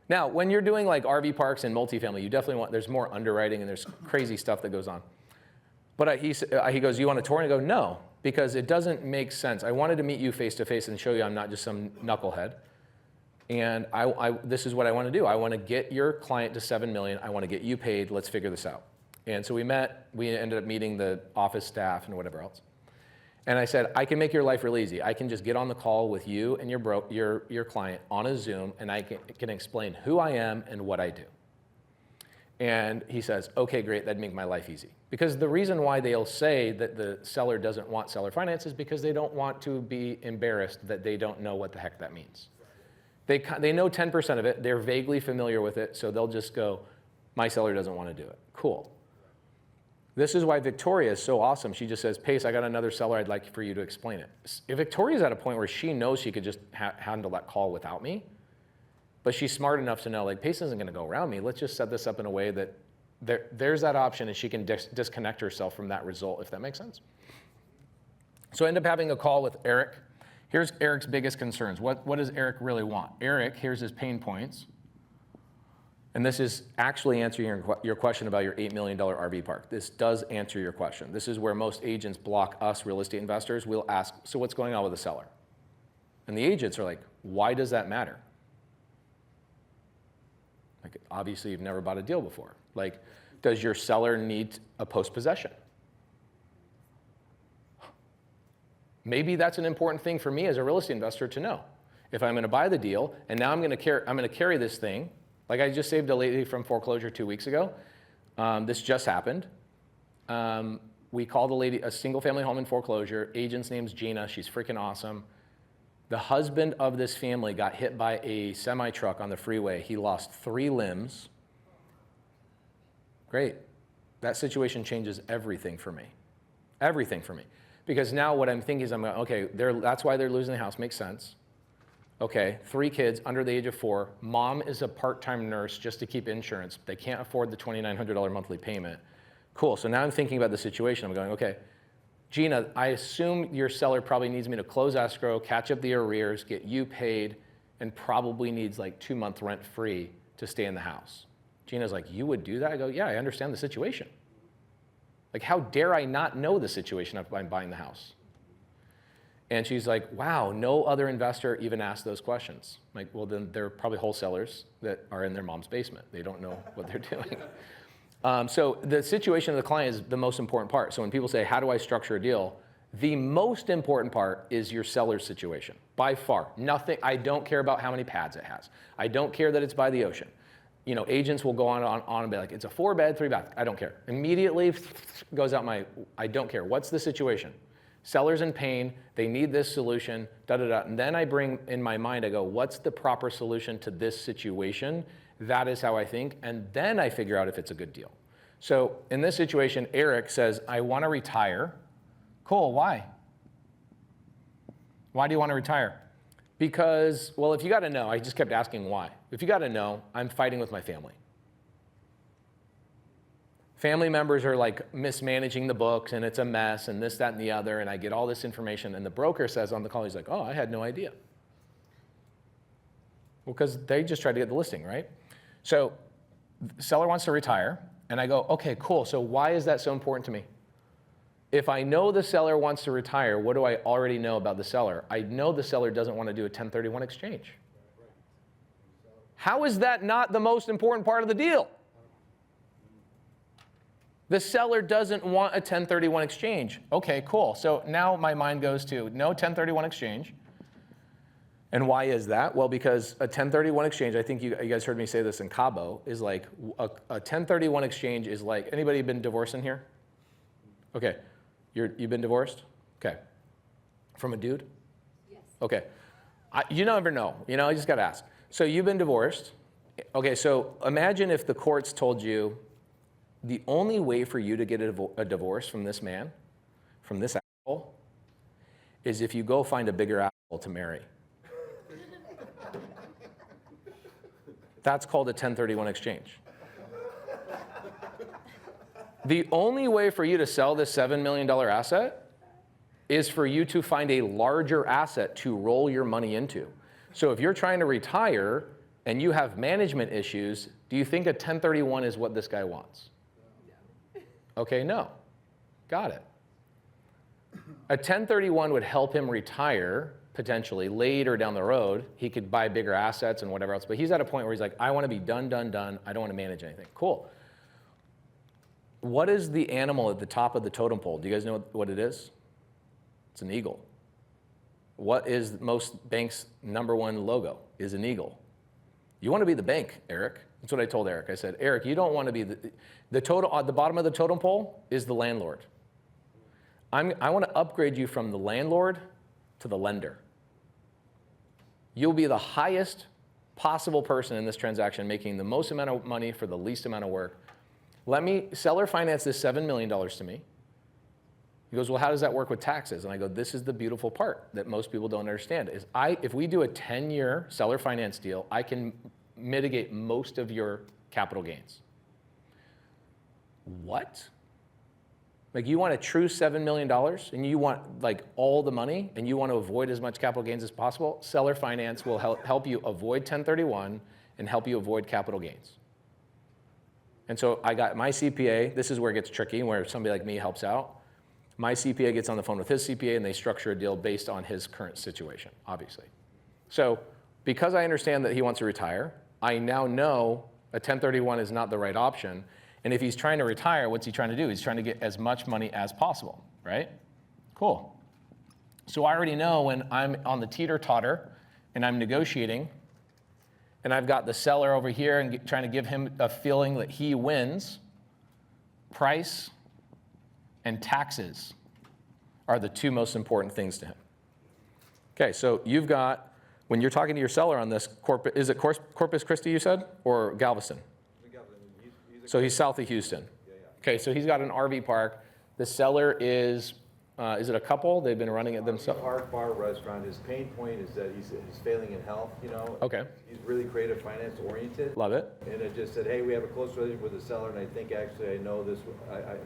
Now, when you're doing like RV parks and multifamily, you definitely there's more underwriting and there's crazy stuff that goes on. But he goes, you want a tour? And I go, no, because it doesn't make sense. I wanted to meet you face to face and show you I'm not just some knucklehead. And this is what I want to do. I want to get your client to 7 million. I want to get you paid. Let's figure this out. And so we met. We ended up meeting the office staff and whatever else. And I said, I can make your life real easy. I can just get on the call with you and your client on a Zoom, and I can explain who I am and what I do. And he says, okay, great, that'd make my life easy. Because the reason why they'll say that the seller doesn't want seller finance is because they don't want to be embarrassed that they don't know what the heck that means. They know 10% of it, they're vaguely familiar with it, so they'll just go, my seller doesn't want to do it. Cool. This is why Victoria is so awesome. She just says, Pace, I got another seller, I'd like for you to explain it. If Victoria's at a point where she knows she could just handle that call without me, but she's smart enough to know, like, Pace isn't going to go around me. Let's just set this up in a way that there's that option, and she can disconnect herself from that result, if that makes sense. So I end up having a call with Eric. Here's Eric's biggest concerns. What does Eric really want? Eric, here's his pain points. And this is actually answering your question about your $8 million RV park. This does answer your question. This is where most agents block us real estate investors. We'll ask, so what's going on with the seller? And the agents are like, why does that matter? Like, obviously, you've never bought a deal before. Like, does your seller need a post-possession? Maybe that's an important thing for me as a real estate investor to know. If I'm going to buy the deal, and now I'm going to carry this thing. Like, I just saved a lady from foreclosure 2 weeks ago. This just happened. We called a lady, a single-family home in foreclosure. Agent's name's Gina. She's freaking awesome. The husband of this family got hit by a semi-truck on the freeway. He lost 3 limbs. Great. That situation changes everything for me. Everything for me. Because now what I'm thinking is, I'm going, okay, that's why they're losing the house. Makes sense. Okay, 3 kids under the age of 4. Mom is a part-time nurse just to keep insurance. They can't afford the $2,900 monthly payment. Cool, so now I'm thinking about the situation. I'm going, okay, Gina, I assume your seller probably needs me to close escrow, catch up the arrears, get you paid, and probably needs like 2-month rent free to stay in the house. Gina's like, you would do that? I go, yeah, I understand the situation. Like, how dare I not know the situation if I'm buying the house? And she's like, wow, no other investor even asked those questions. I'm like, well, then they're probably wholesalers that are in their mom's basement. They don't know what they're doing. So the situation of the client is the most important part. So when people say, how do I structure a deal? The most important part is your seller's situation, by far. Nothing, I don't care about how many pads it has. I don't care that it's by the ocean. You know, agents will go on and be like, it's a 4-bed, 3-bath. I don't care. Immediately goes out I don't care. What's the situation? Seller's in pain, they need this solution, da-da-da. And then I bring in my mind, I go, what's the proper solution to this situation? That is how I think, and then I figure out if it's a good deal. So in this situation, Eric says, I want to retire. Cool, why? Why do you want to retire? Because, well, if you got to know, I just kept asking why. If you got to know, I'm fighting with my family. Family members are like mismanaging the books, and it's a mess, and this, that, and the other, and I get all this information, and the broker says on the call, he's like, oh, I had no idea. Well, because they just tried to get the listing, right? So the seller wants to retire, and I go, okay, cool, so why is that so important to me? If I know the seller wants to retire, what do I already know about the seller? I know the seller doesn't want to do a 1031 exchange. How is that not the most important part of the deal? The seller doesn't want a 1031 exchange. Okay, cool. So now my mind goes to no 1031 exchange. And why is that? Well, because a 1031 exchange, I think you guys heard me say this in Cabo, is like a 1031 exchange is like, anybody been divorced in here? Okay, you've been divorced? Okay. From a dude? Yes. Okay. You never know, you just gotta ask. So you've been divorced. Okay, so imagine if the courts told you, the only way for you to get a divorce from this man, from this asshole, is if you go find a bigger asshole to marry. That's called a 1031 exchange. The only way for you to sell this $7 million asset is for you to find a larger asset to roll your money into. So if you're trying to retire and you have management issues, do you think a 1031 is what this guy wants? Okay, no. Got it. A 1031 would help him retire, potentially later down the road, he could buy bigger assets and whatever else. But he's at a point where he's like, I want to be done, done, done. I don't want to manage anything. Cool. What is the animal at the top of the totem pole? Do you guys know what it is? It's an eagle. What is most banks' #1 logo? Is an eagle. You want to be the bank, Eric. That's what I told Eric. I said, Eric, you don't want to be the total, at the bottom of the totem pole is the landlord. I want to upgrade you from the landlord to the lender. You'll be the highest possible person in this transaction, making the most amount of money for the least amount of work. Let me seller finance this $7 million to me. He goes, well, how does that work with taxes? And I go, this is the beautiful part that most people don't understand is if we do a 10-year seller finance deal, I can mitigate most of your capital gains. What? Like you want a true $7 million and you want like all the money and you want to avoid as much capital gains as possible? Seller finance will help you avoid 1031 and help you avoid capital gains. And so I got my CPA. This is where it gets tricky, where somebody like me helps out. My CPA gets on the phone with his CPA and they structure a deal based on his current situation, obviously. So because I understand that he wants to retire, I now know a 1031 is not the right option. And if he's trying to retire, what's he trying to do? He's trying to get as much money as possible, right? Cool. So I already know when I'm on the teeter-totter and I'm negotiating and I've got the seller over here and trying to give him a feeling that he wins, price and taxes are the two most important things to him. Okay, so you've got, when you're talking to your seller on this, is it Corpus Christi you said, or Galveston? So he's south of Houston. Yeah. Okay, so he's got an RV park. The seller is it a couple? They've been running it themselves? Park, bar, restaurant. His pain point is that he's failing in health, you know. Okay. He's really creative finance oriented. Love it. And it just said, hey, we have a close relationship with the seller, and I think actually I know this, I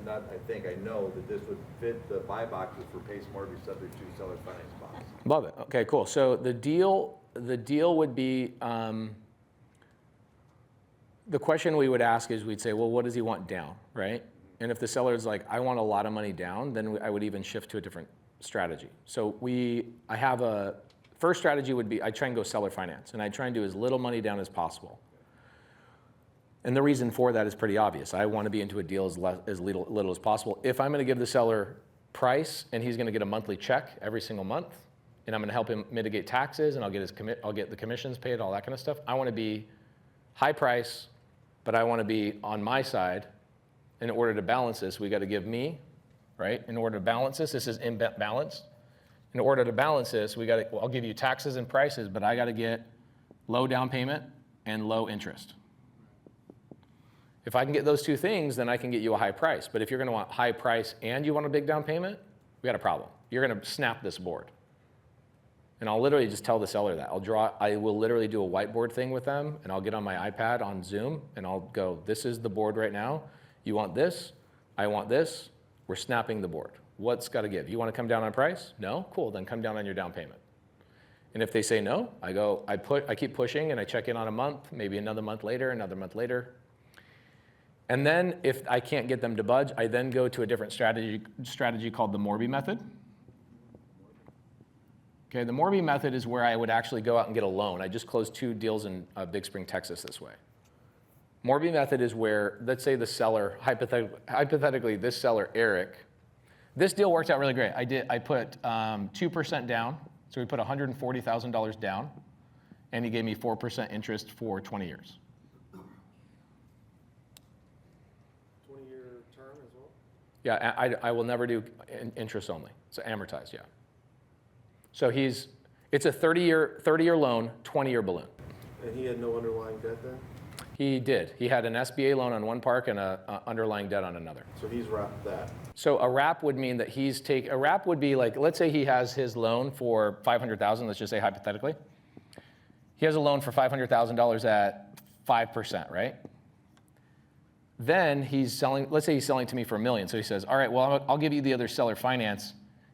know that this would fit the buy boxes for Pace Morby subject to seller's finance box. Love it. Okay, cool. So the deal would be, the question we would ask is we'd say, well, what does he want down, right? And if the seller is like, I want a lot of money down, then I would even shift to a different strategy. So I have a, first strategy would be I try and go seller finance, and I try and do as little money down as possible. And the reason for that is pretty obvious. I want to be into a deal as little as possible. If I'm going to give the seller price and he's going to get a monthly check every single month, and I'm going to help him mitigate taxes, and I'll get the commissions paid, all that kind of stuff. I want to be high price, but I want to be on my side. In order to balance this, we got to give me, right? In order to balance this is imbalanced. In order to balance this, I'll give you taxes and prices, but I got to get low down payment and low interest. If I can get those two things, then I can get you a high price. But if you're going to want high price and you want a big down payment, we got a problem. You're going to snap this board. And I'll literally just tell the seller that. I will literally do a whiteboard thing with them, and I'll get on my iPad on Zoom, and I'll go, this is the board right now. You want this, I want this, we're snapping the board. What's got to give? You want to come down on price? No? Cool, then come down on your down payment. And if they say no, I keep pushing and I check in on a month, maybe another month later. And then if I can't get them to budge, I then go to a different strategy called the Morby method. Okay, the Morby method is where I would actually go out and get a loan. I just closed 2 deals in Big Spring, Texas this way. Morby method is where, let's say the seller, hypothetically this seller, Eric, this deal worked out really great. I put 2% down, so we put $140,000 down, and he gave me 4% interest for 20 years. 20-year term as well? Yeah, I will never do interest only, so amortized, yeah. So it's a 30-year loan, 20-year balloon. And he had no underlying debt then? He did. He had an SBA loan on one park and an underlying debt on another. So he's wrapped that. So a wrap would mean that a wrap would be like, let's say he has his loan for $500,000, let's just say hypothetically. He has a loan for $500,000 at 5%, right? Then let's say he's selling to me for $1 million. So he says, all right, well, I'll give you the other seller finance.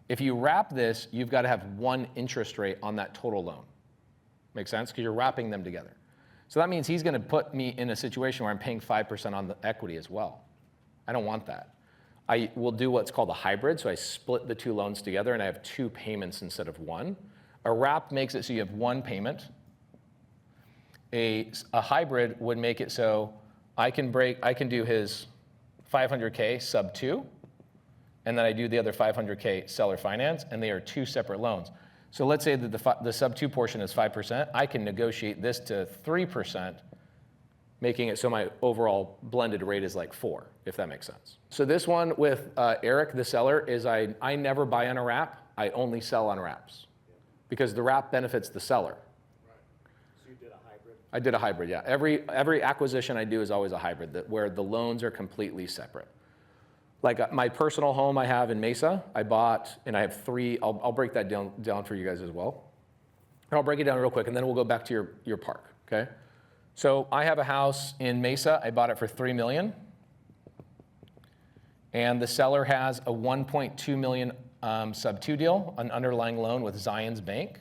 If you wrap this, you've got to have 1 interest rate on that total loan. Make sense? Because you're wrapping them together. So that means he's going to put me in a situation where I'm paying 5% on the equity as well. I don't want that. I will do what's called a hybrid. So I split the 2 loans together and I have 2 payments instead of 1. A wrap makes it so you have one payment. A hybrid would make it so I can do his 500K sub-2, and then I do the other 500K seller finance, and they are two separate loans. So let's say that the sub-2 portion is 5%. I can negotiate this to 3%, making it so my overall blended rate is like 4, if that makes sense. So this one with Eric, the seller, is I never buy on a wrap. I only sell on wraps because the wrap benefits the seller. So you did a hybrid? I did a hybrid, yeah. Every acquisition I do is always a hybrid where the loans are completely separate. Like my personal home I have in Mesa, I bought, and I have 3, I'll break that down for you guys as well. And I'll break it down real quick, and then we'll go back to your park, okay? So I have a house in Mesa, I bought it for $3 million. And the seller has a $1.2 million sub-2 deal, an underlying loan with Zions Bank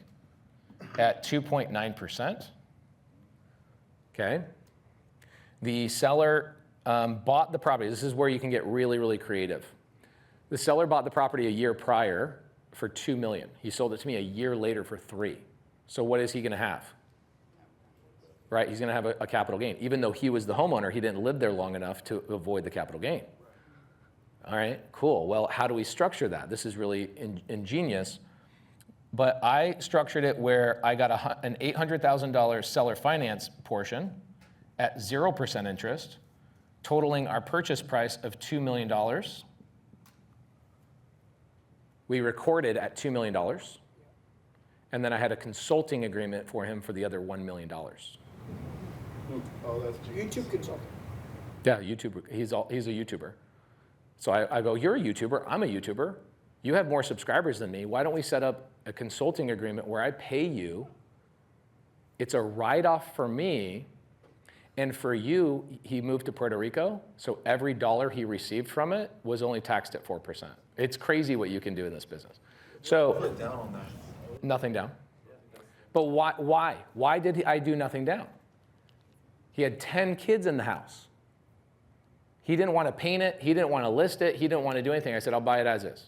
at 2.9%. Okay. The seller bought the property. This is where you can get really, really creative. The seller bought the property a year prior for $2 million. He sold it to me a year later for $3 million. So what is he going to have? Right? He's going to have a capital gain. Even though he was the homeowner, he didn't live there long enough to avoid the capital gain. All right, cool. Well, how do we structure that? This is really ingenious. But I structured it where I got an $800,000 seller finance portion at 0% interest, totaling our purchase price of $2 million. We recorded at $2 million. And then I had a consulting agreement for him for the other $1 million. Oh, that's genius. YouTube consultant. Yeah, YouTube. He's a YouTuber. So I go, you're a YouTuber, I'm a YouTuber. You have more subscribers than me. Why don't we set up a consulting agreement where I pay you? It's a write-off for me. And for you, he moved to Puerto Rico. So every dollar he received from it was only taxed at 4%. It's crazy what you can do in this business. So Put it down on that. nothing down. But why? Why did I do nothing down? He had 10 kids in the house. He didn't want to paint it. He didn't want to list it. He didn't want to do anything. I said, I'll buy it as is.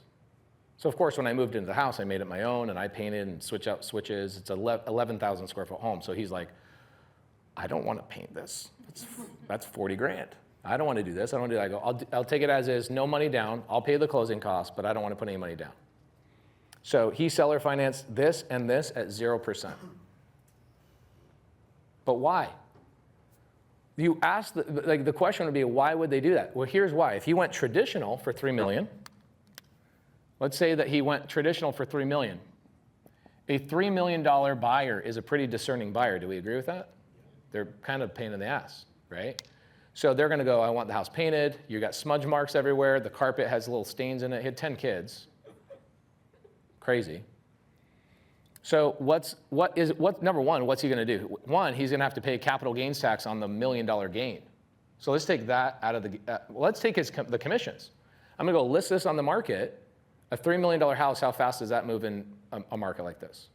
So of course, when I moved into the house, I made it my own, and I painted and switch out switches. It's an 11,000 square foot home. So he's like, I don't want to paint this. That's 40 grand. I don't want to do this. I don't want to do that. I go, I'll take it as is, no money down. I'll pay the closing costs, but I don't want to put any money down. So he seller financed this and this at 0%. But why? You ask, the question would be, why would they do that? Well, here's why. If he went traditional for $3 million, let's say that he went traditional for $3 million. A $3 million buyer is a pretty discerning buyer. Do we agree with that? They're kind of a pain in the ass, right? So they're going to go, I want the house painted. You got smudge marks everywhere. The carpet has little stains in it. He had 10 kids. Crazy. So number one, what's he going to do? One, he's going to have to pay capital gains tax on the $1 million gain. So let's take that out of let's take the commissions. I'm going to go list this on the market. A $3 million house, how fast does that move in a market like this?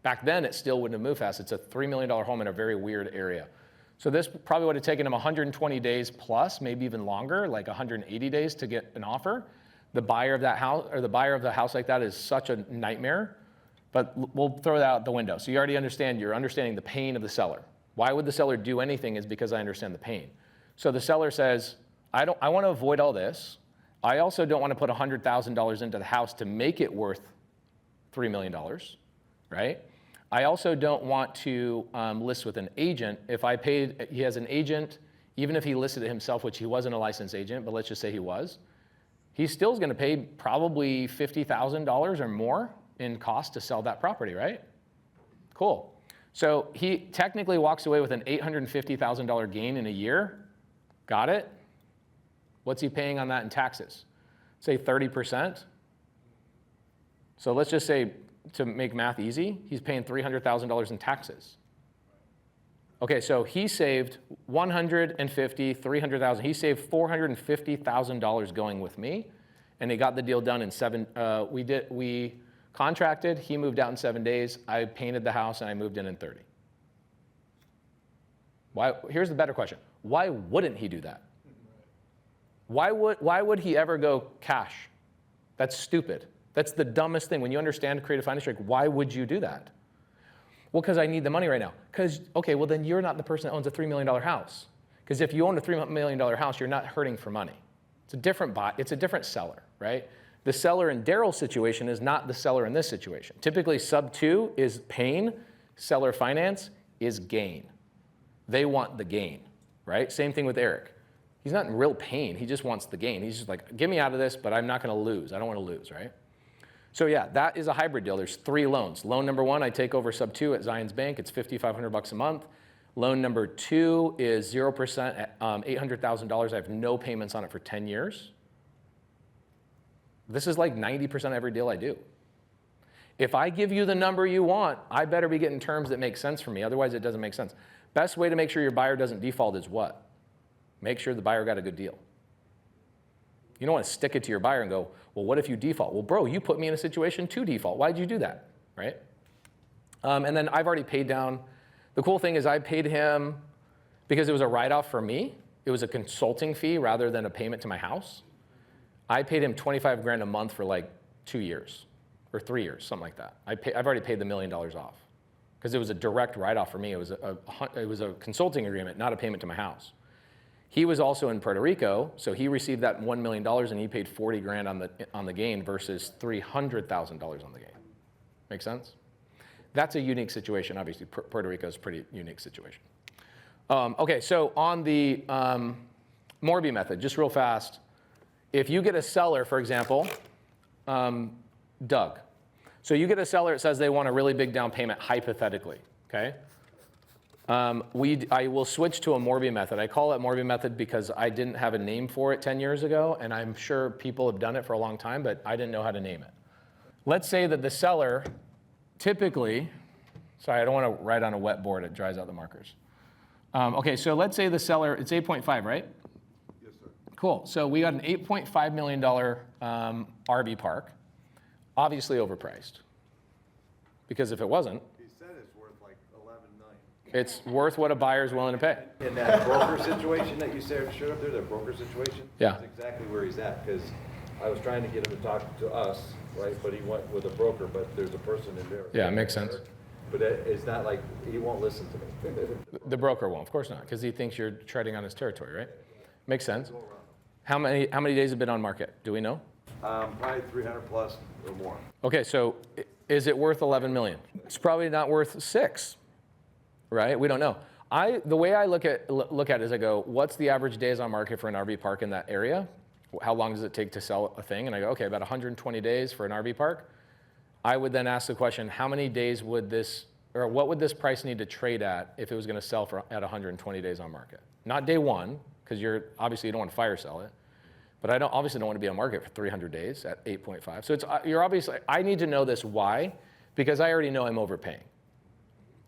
Back then, it still wouldn't have moved fast. It's a $3 million home in a very weird area. So this probably would have taken him 120 days plus, maybe even longer, like 180 days to get an offer. The buyer of that house, or the buyer of the house like that, is such a nightmare. But we'll throw that out the window. So you're understanding the pain of the seller. Why would the seller do anything is because I understand the pain. So the seller says, I want to avoid all this. I also don't want to put $100,000 into the house to make it worth $3 million, right? I also don't want to list with an agent. If I paid, he has an agent, even if he listed it himself, which he wasn't a licensed agent, but let's just say he was, he still is going to pay probably $50,000 or more in cost to sell that property, right? Cool. So he technically walks away with an $850,000 gain in a year. Got it? What's he paying on that in taxes? Say 30%. So let's just say, to make math easy, he's paying $300,000 in taxes. Okay, so he saved $150,000, $300,000. He saved $450,000 going with me, and he got the deal done in we contracted, he moved out in 7 days, I painted the house, and I moved in 30. Here's the better question. Why wouldn't he do that? Why would he ever go cash? That's stupid. That's the dumbest thing. When you understand creative finance, you're like, why would you do that? Well, because I need the money right now. Because, okay, well then you're not the person that owns a $3 million house. Because if you own a $3 million house, you're not hurting for money. It's a different seller, right? The seller in Daryl's situation is not the seller in this situation. Typically, sub-2 is pain, seller finance is gain. They want the gain, right? Same thing with Eric. He's not in real pain, he just wants the gain. He's just like, get me out of this, but I'm not gonna lose. I don't wanna lose, right? So yeah, that is a hybrid deal. There's 3 loans. Loan number 1, I take over sub-2 at Zions Bank. It's $5,500 a month. Loan number 2 is 0% at $800,000. I have no payments on it for 10 years. This is like 90% of every deal I do. If I give you the number you want, I better be getting terms that make sense for me. Otherwise, it doesn't make sense. Best way to make sure your buyer doesn't default is what? Make sure the buyer got a good deal. You don't want to stick it to your buyer and go, well, what if you default? Well, bro, you put me in a situation to default. Why'd you do that, right? And then I've already paid down. The cool thing is I paid him because it was a write-off for me. It was a consulting fee rather than a payment to my house. I paid him 25 grand a month for like 2 years or 3 years, something like that. I've already paid the $1 million off because it was a direct write-off for me. It was a consulting agreement, not a payment to my house. He was also in Puerto Rico, so he received that $1 million and he paid 40 grand on the gain versus $300,000 on the gain. Make sense? That's a unique situation. Obviously, Puerto Rico is a pretty unique situation. Okay, so on the Morby method, just real fast, if you get a seller, for example, Doug. So you get a seller that says they want a really big down payment, hypothetically, okay? I will switch to a Morby method. I call it Morby method because I didn't have a name for it 10 years ago, and I'm sure people have done it for a long time, but I didn't know how to name it. Let's say that the seller typically, sorry, I don't want to write on a wet board, it dries out the markers. Okay, so let's say the seller, it's 8.5, right? Yes, sir. Cool, so we got an $8.5 million RV park, obviously overpriced. Because if it wasn't, He said it's worth like 11 million. it's worth what a buyer's willing to pay. In that broker situation that you said showed up there, that broker situation? Yeah. That's exactly where he's at, because I was trying to get him to talk to us, right, but he went with a broker, but there's a person in there. Yeah, it makes sense. But it's not like, he won't listen to me. The broker won't, of course not, because he thinks you're treading on his territory, right? Makes sense. How many days have been on market? Do we know? Probably 300 plus or more. Okay, so is it worth 11 million? It's probably not worth 6, right? We don't know. The way I look at it is I go, what's the average days on market for an RV park in that area? How long does it take to sell a thing? And I go, okay, about 120 days for an RV park. I would then ask the question, how many days would this, or what would this price need to trade at if it was going to sell at 120 days on market? Not day one, because obviously you don't want to fire sell it. But I obviously don't want to be on market for 300 days at 8.5. So I need to know this why, because I already know I'm overpaying.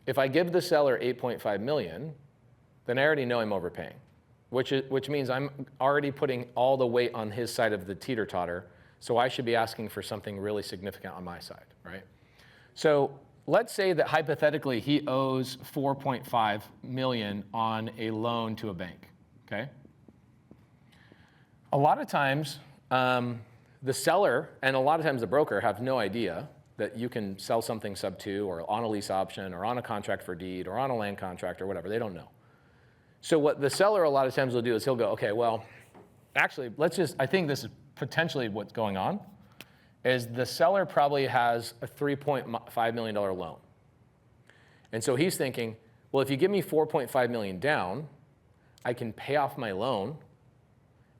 If I give the seller 8.5 million, then I already know I'm overpaying, which means I'm already putting all the weight on his side of the teeter-totter, so I should be asking for something really significant on my side, right? So let's say that hypothetically he owes 4.5 million on a loan to a bank, okay? A lot of times, the seller and a lot of times the broker have no idea that you can sell something sub-2 or on a lease option or on a contract for deed or on a land contract or whatever. They don't know. So what the seller a lot of times will do is he'll go, okay, well, actually, I think this is potentially what's going on, is the seller probably has a $3.5 million loan. And so he's thinking, well, if you give me 4.5 million down, I can pay off my loan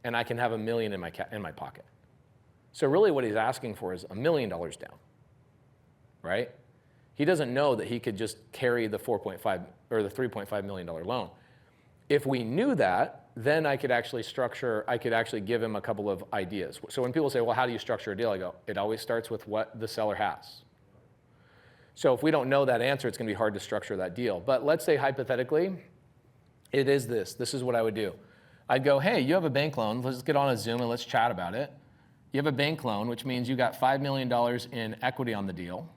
and I can have $1 million in my pocket. So really what he's asking for is $1 million down, right? He doesn't know that he could just carry the 4.5 or the $3.5 million loan. If we knew that, then I could actually give him a couple of ideas. So when people say, well, how do you structure a deal? I go, it always starts with what the seller has. So if we don't know that answer, it's gonna be hard to structure that deal. But let's say hypothetically, it is this. This is what I would do. I'd go, hey, you have a bank loan. Let's get on a Zoom and let's chat about it. You have a bank loan, which means you got $5 million in equity on the deal.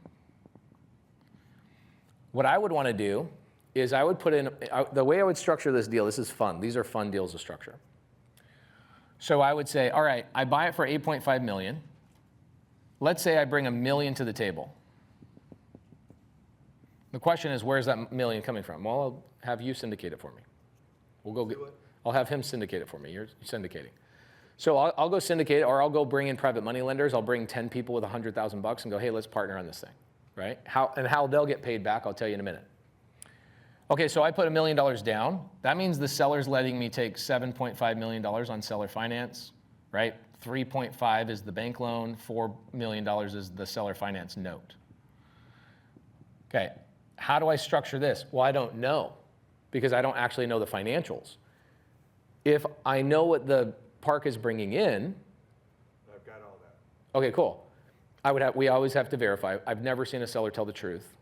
What I would want to do is I would put in, the way I would structure this deal, this is fun. These are fun deals to structure. So I would say, all right, I buy it for 8.5 million. let's say I bring $1 million to the table. The question is, where's that $1 million coming from? Well, I'll have you syndicate it for me. We'll go get, I'll have him syndicate it for me. You're syndicating. So I'll go syndicate it, or I'll go bring in private money lenders. I'll bring 10 people with $100,000 and go, hey, let's partner on this thing, right? How they'll get paid back, I'll tell you in a minute. Okay, so I put $1 million down. That means the seller's letting me take $7.5 million on seller finance, right? 3.5 is the bank loan, $4 million is the seller finance note. Okay, how do I structure this? Well, I don't know, because I don't actually know the financials. If I know what the park is bringing in, I've got all that. okay, cool. We always have to verify. I've never seen a seller tell the truth.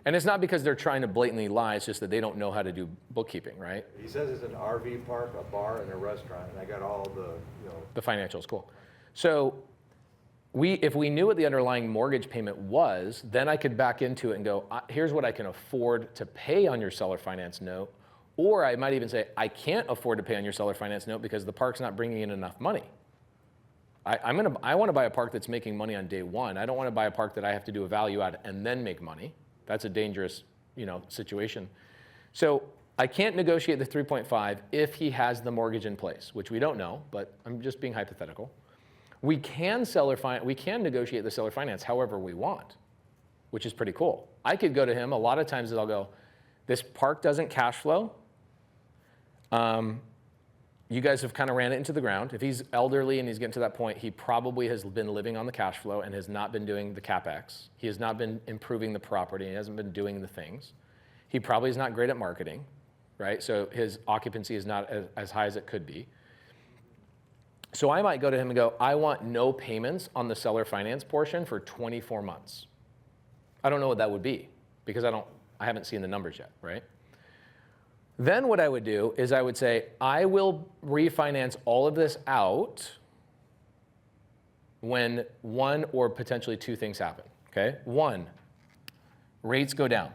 And it's not because they're trying to blatantly lie, it's just that they don't know how to do bookkeeping, right? He says it's an RV park, a bar, and a restaurant, and I got all the, you know. The financials, cool. So if we knew what the underlying mortgage payment was, then I could back into it and go, here's what I can afford to pay on your seller finance note. Or I might even say, I can't afford to pay on your seller finance note because the park's not bringing in enough money. I want to buy a park that's making money on day one. I don't want to buy a park that I have to do a value add and then make money. That's a dangerous, situation. So I can't negotiate the 3.5 if he has the mortgage in place, which we don't know, but I'm just being hypothetical. We can negotiate the seller finance however we want, which is pretty cool. I could go to him. A lot of times I'll go, this park doesn't cash flow. You guys have kind of ran it into the ground. If he's elderly and he's getting to that point, he probably has been living on the cash flow and has not been doing the CapEx. He has not been improving the property. He hasn't been doing the things. He probably is not great at marketing, right? So his occupancy is not as high as it could be. So I might go to him and go, I want no payments on the seller finance portion for 24 months. I don't know what that would be because I haven't seen the numbers yet, right? Then what I would do is I would say, I will refinance all of this out when one or potentially two things happen, okay? One, rates go down.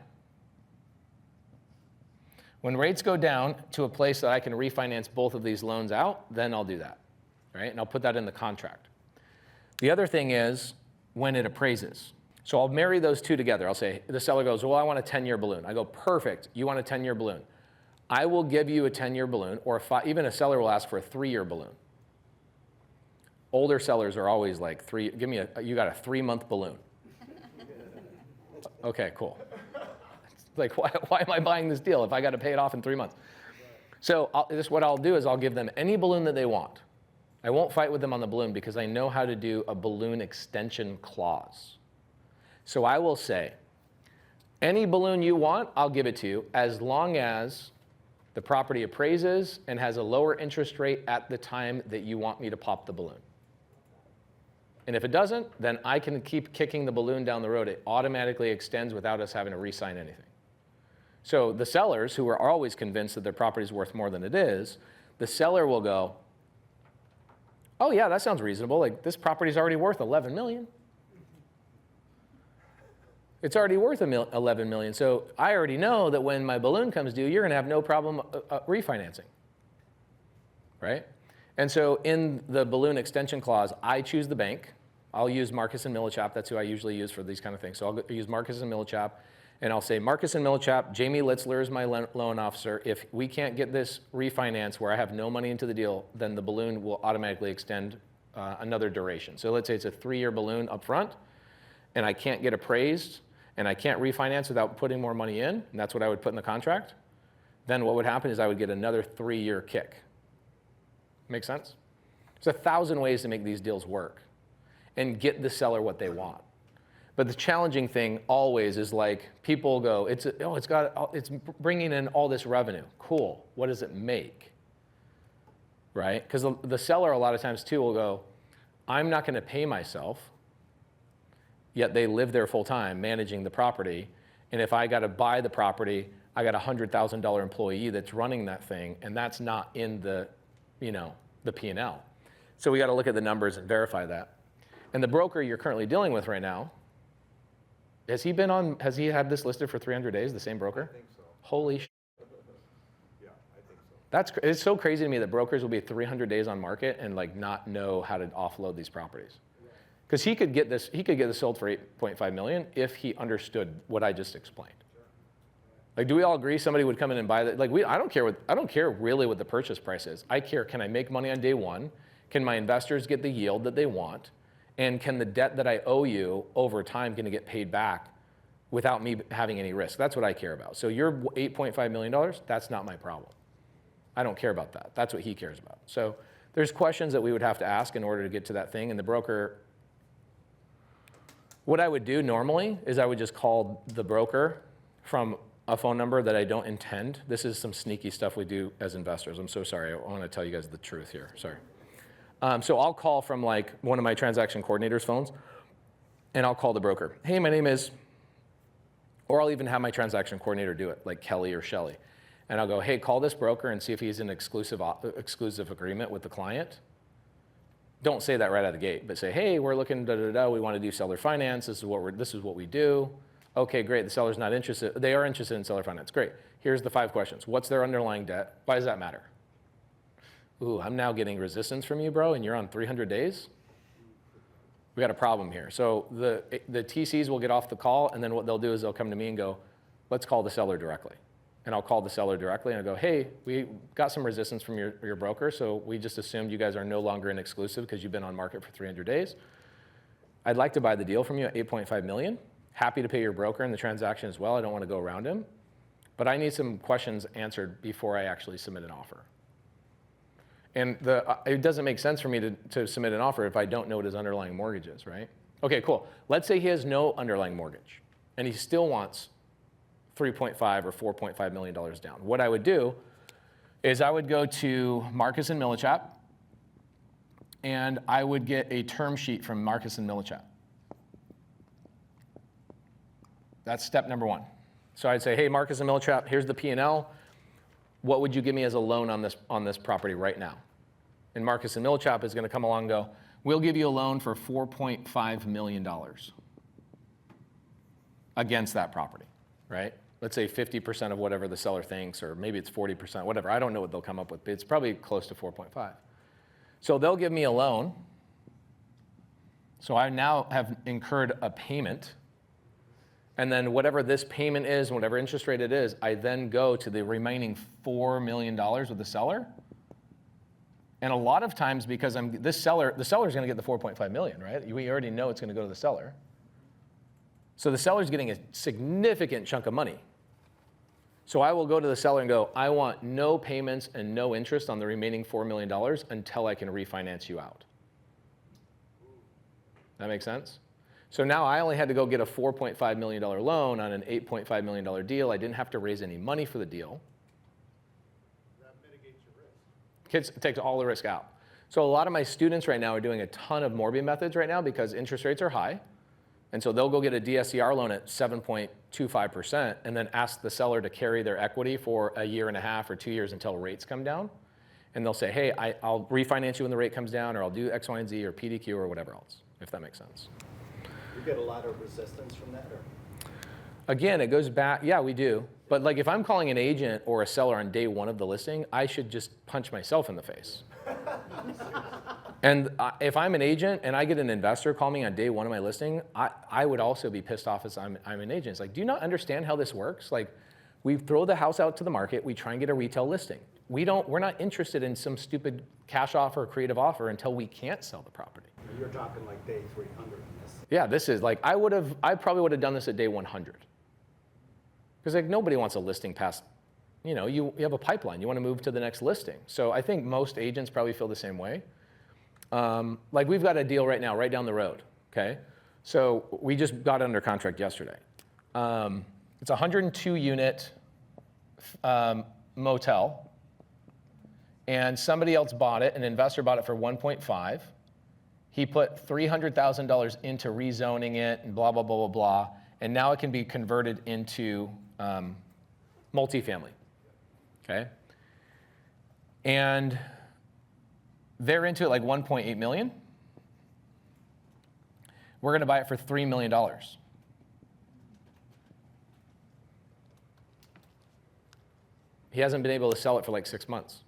When rates go down to a place that I can refinance both of these loans out, then I'll do that, right? And I'll put that in the contract. The other thing is when it appraises. So I'll marry those two together. I'll say, the seller goes, well, I want a 10-year balloon. I go, perfect, you want a 10-year balloon. I will give you a 10-year balloon, or even a seller will ask for a 3-year balloon. Older sellers are always like, you got a 3-month balloon. Okay, cool. Like, why am I buying this deal if I got to pay it off in 3 months? So what I'll do is I'll give them any balloon that they want. I won't fight with them on the balloon because I know how to do a balloon extension clause. So I will say, any balloon you want, I'll give it to you as long as the property appraises and has a lower interest rate at the time that you want me to pop the balloon. And if it doesn't, then I can keep kicking the balloon down the road. It automatically extends without us having to re-sign anything. So the sellers, who are always convinced that their property is worth more than it is, the seller will go, oh yeah, that sounds reasonable. Like, this property is already worth $11 million. It's already worth $11 million. So I already know that when my balloon comes due, you're going to have no problem refinancing, right? And so in the balloon extension clause, I choose the bank. I'll use Marcus & Millichap. That's who I usually use for these kind of things. So I'll use Marcus & Millichap, and I'll say, Marcus & Millichap, Jamie Litzler is my loan officer. If we can't get this refinance where I have no money into the deal, then the balloon will automatically extend another duration. So let's say it's a 3-year balloon up front, and I can't get appraised, and I can't refinance without putting more money in, and that's what I would put in the contract, then what would happen is I would get another 3-year kick. Make sense? There's 1,000 ways to make these deals work and get the seller what they want. But the challenging thing always is like, people go, it's bringing in all this revenue. Cool, what does it make? Right? Because the seller a lot of times too will go, I'm not gonna pay myself, yet they live there full time managing the property. And if I got to buy the property, I got a $100,000 employee that's running that thing, and that's not in the P&L. So we got to look at the numbers and verify that. And the broker you're currently dealing with right now, has he had this listed for 300 days, the same broker? I think so. Holy sh**. Yeah, I think so. It's so crazy to me that brokers will be 300 days on market and like not know how to offload these properties. Because he could get this sold for 8.5 million if he understood what I just explained. Like, do we all agree somebody would come in and buy that? Like, I don't care really what the purchase price is. I care, can I make money on day one? Can my investors get the yield that they want? And can the debt that I owe you over time can it get paid back without me having any risk? That's what I care about. So your $8.5 million, that's not my problem. I don't care about that. That's what he cares about. So there's questions that we would have to ask in order to get to that thing. And the broker, what I would do normally is I would just call the broker from a phone number that I don't intend. This is some sneaky stuff we do as investors. I'm so sorry. I want to tell you guys the truth here. Sorry. So I'll call from like one of my transaction coordinators' phones, and I'll call the broker. Hey, my name is, or I'll even have my transaction coordinator do it, like Kelly or Shelly. And I'll go, hey, call this broker and see if he's in exclusive agreement with the client. Don't say that right out of the gate, but say, hey, we're looking, we want to do seller finance. This is what we do. Okay, great. The seller's not interested. They are interested in seller finance. Great. Here's the 5 questions. What's their underlying debt? Why does that matter? Ooh, I'm now getting resistance from you, bro, and you're on 300 days? We got a problem here. So the TCs will get off the call, and then what they'll do is they'll come to me and go, let's call the seller directly. And I'll call the seller directly and I'll go, hey, we got some resistance from your broker, so we just assumed you guys are no longer in exclusive because you've been on market for 300 days. I'd like to buy the deal from you at 8.5 million. Happy to pay your broker in the transaction as well. I don't want to go around him. But I need some questions answered before I actually submit an offer. And it doesn't make sense for me to submit an offer if I don't know what his underlying mortgage is, right? Okay, cool. Let's say he has no underlying mortgage and he still wants $3.5 or $4.5 million down. What I would do is I would go to Marcus and Millichap and I would get a term sheet from Marcus and Millichap. That's step number 1. So I'd say, hey, Marcus and Millichap, here's the P&L. What would you give me as a loan on this property right now? And Marcus and Millichap is going to come along and go, we'll give you a loan for $4.5 million against that property, right? Let's say 50% of whatever the seller thinks, or maybe it's 40%, whatever. I don't know what they'll come up with, but it's probably close to 4.5. So they'll give me a loan. So I now have incurred a payment. And then whatever this payment is, and whatever interest rate it is, I then go to the remaining $4 million with the seller. And a lot of times, because the seller's going to get the 4.5 million, right? We already know it's going to go to the seller. So the seller's getting a significant chunk of money. So I will go to the seller and go, I want no payments and no interest on the remaining $4 million until I can refinance you out. That make sense? So now I only had to go get a $4.5 million loan on an $8.5 million deal. I didn't have to raise any money for the deal. That mitigates your risk. It takes all the risk out. So a lot of my students right now are doing a ton of Morby methods right now because interest rates are high. And so they'll go get a DSCR loan at 7.25% and then ask the seller to carry their equity for a year and a half or 2 years until rates come down. And they'll say, hey, I'll refinance you when the rate comes down, or I'll do X, Y, and Z, or PDQ, or whatever else, if that makes sense. You get a lot of resistance from that, or? Again, it goes back, yeah, we do. But like if I'm calling an agent or a seller on day 1 of the listing, I should just punch myself in the face. And if I'm an agent and I get an investor call me on day 1 of my listing, I would also be pissed off as I'm an agent. It's like, do you not understand how this works? Like, we throw the house out to the market, we try and get a retail listing. We're not interested in some stupid cash offer or creative offer until we can't sell the property. You're talking like day 300 on this. Yeah, this is like, I probably would have done this at day 100. Because like nobody wants a listing past, you have a pipeline, you want to move to the next listing. So I think most agents probably feel the same way. Like we've got a deal right now, right down the road, okay? So we just got under contract yesterday. It's a 102 unit motel, and somebody else bought it, an investor bought it for 1.5. He put $300,000 into rezoning it and blah, blah, blah, blah, blah, and now it can be converted into multifamily, okay? And they're into it like 1.8 million. We're gonna buy it for $3 million. He hasn't been able to sell it for like 6 months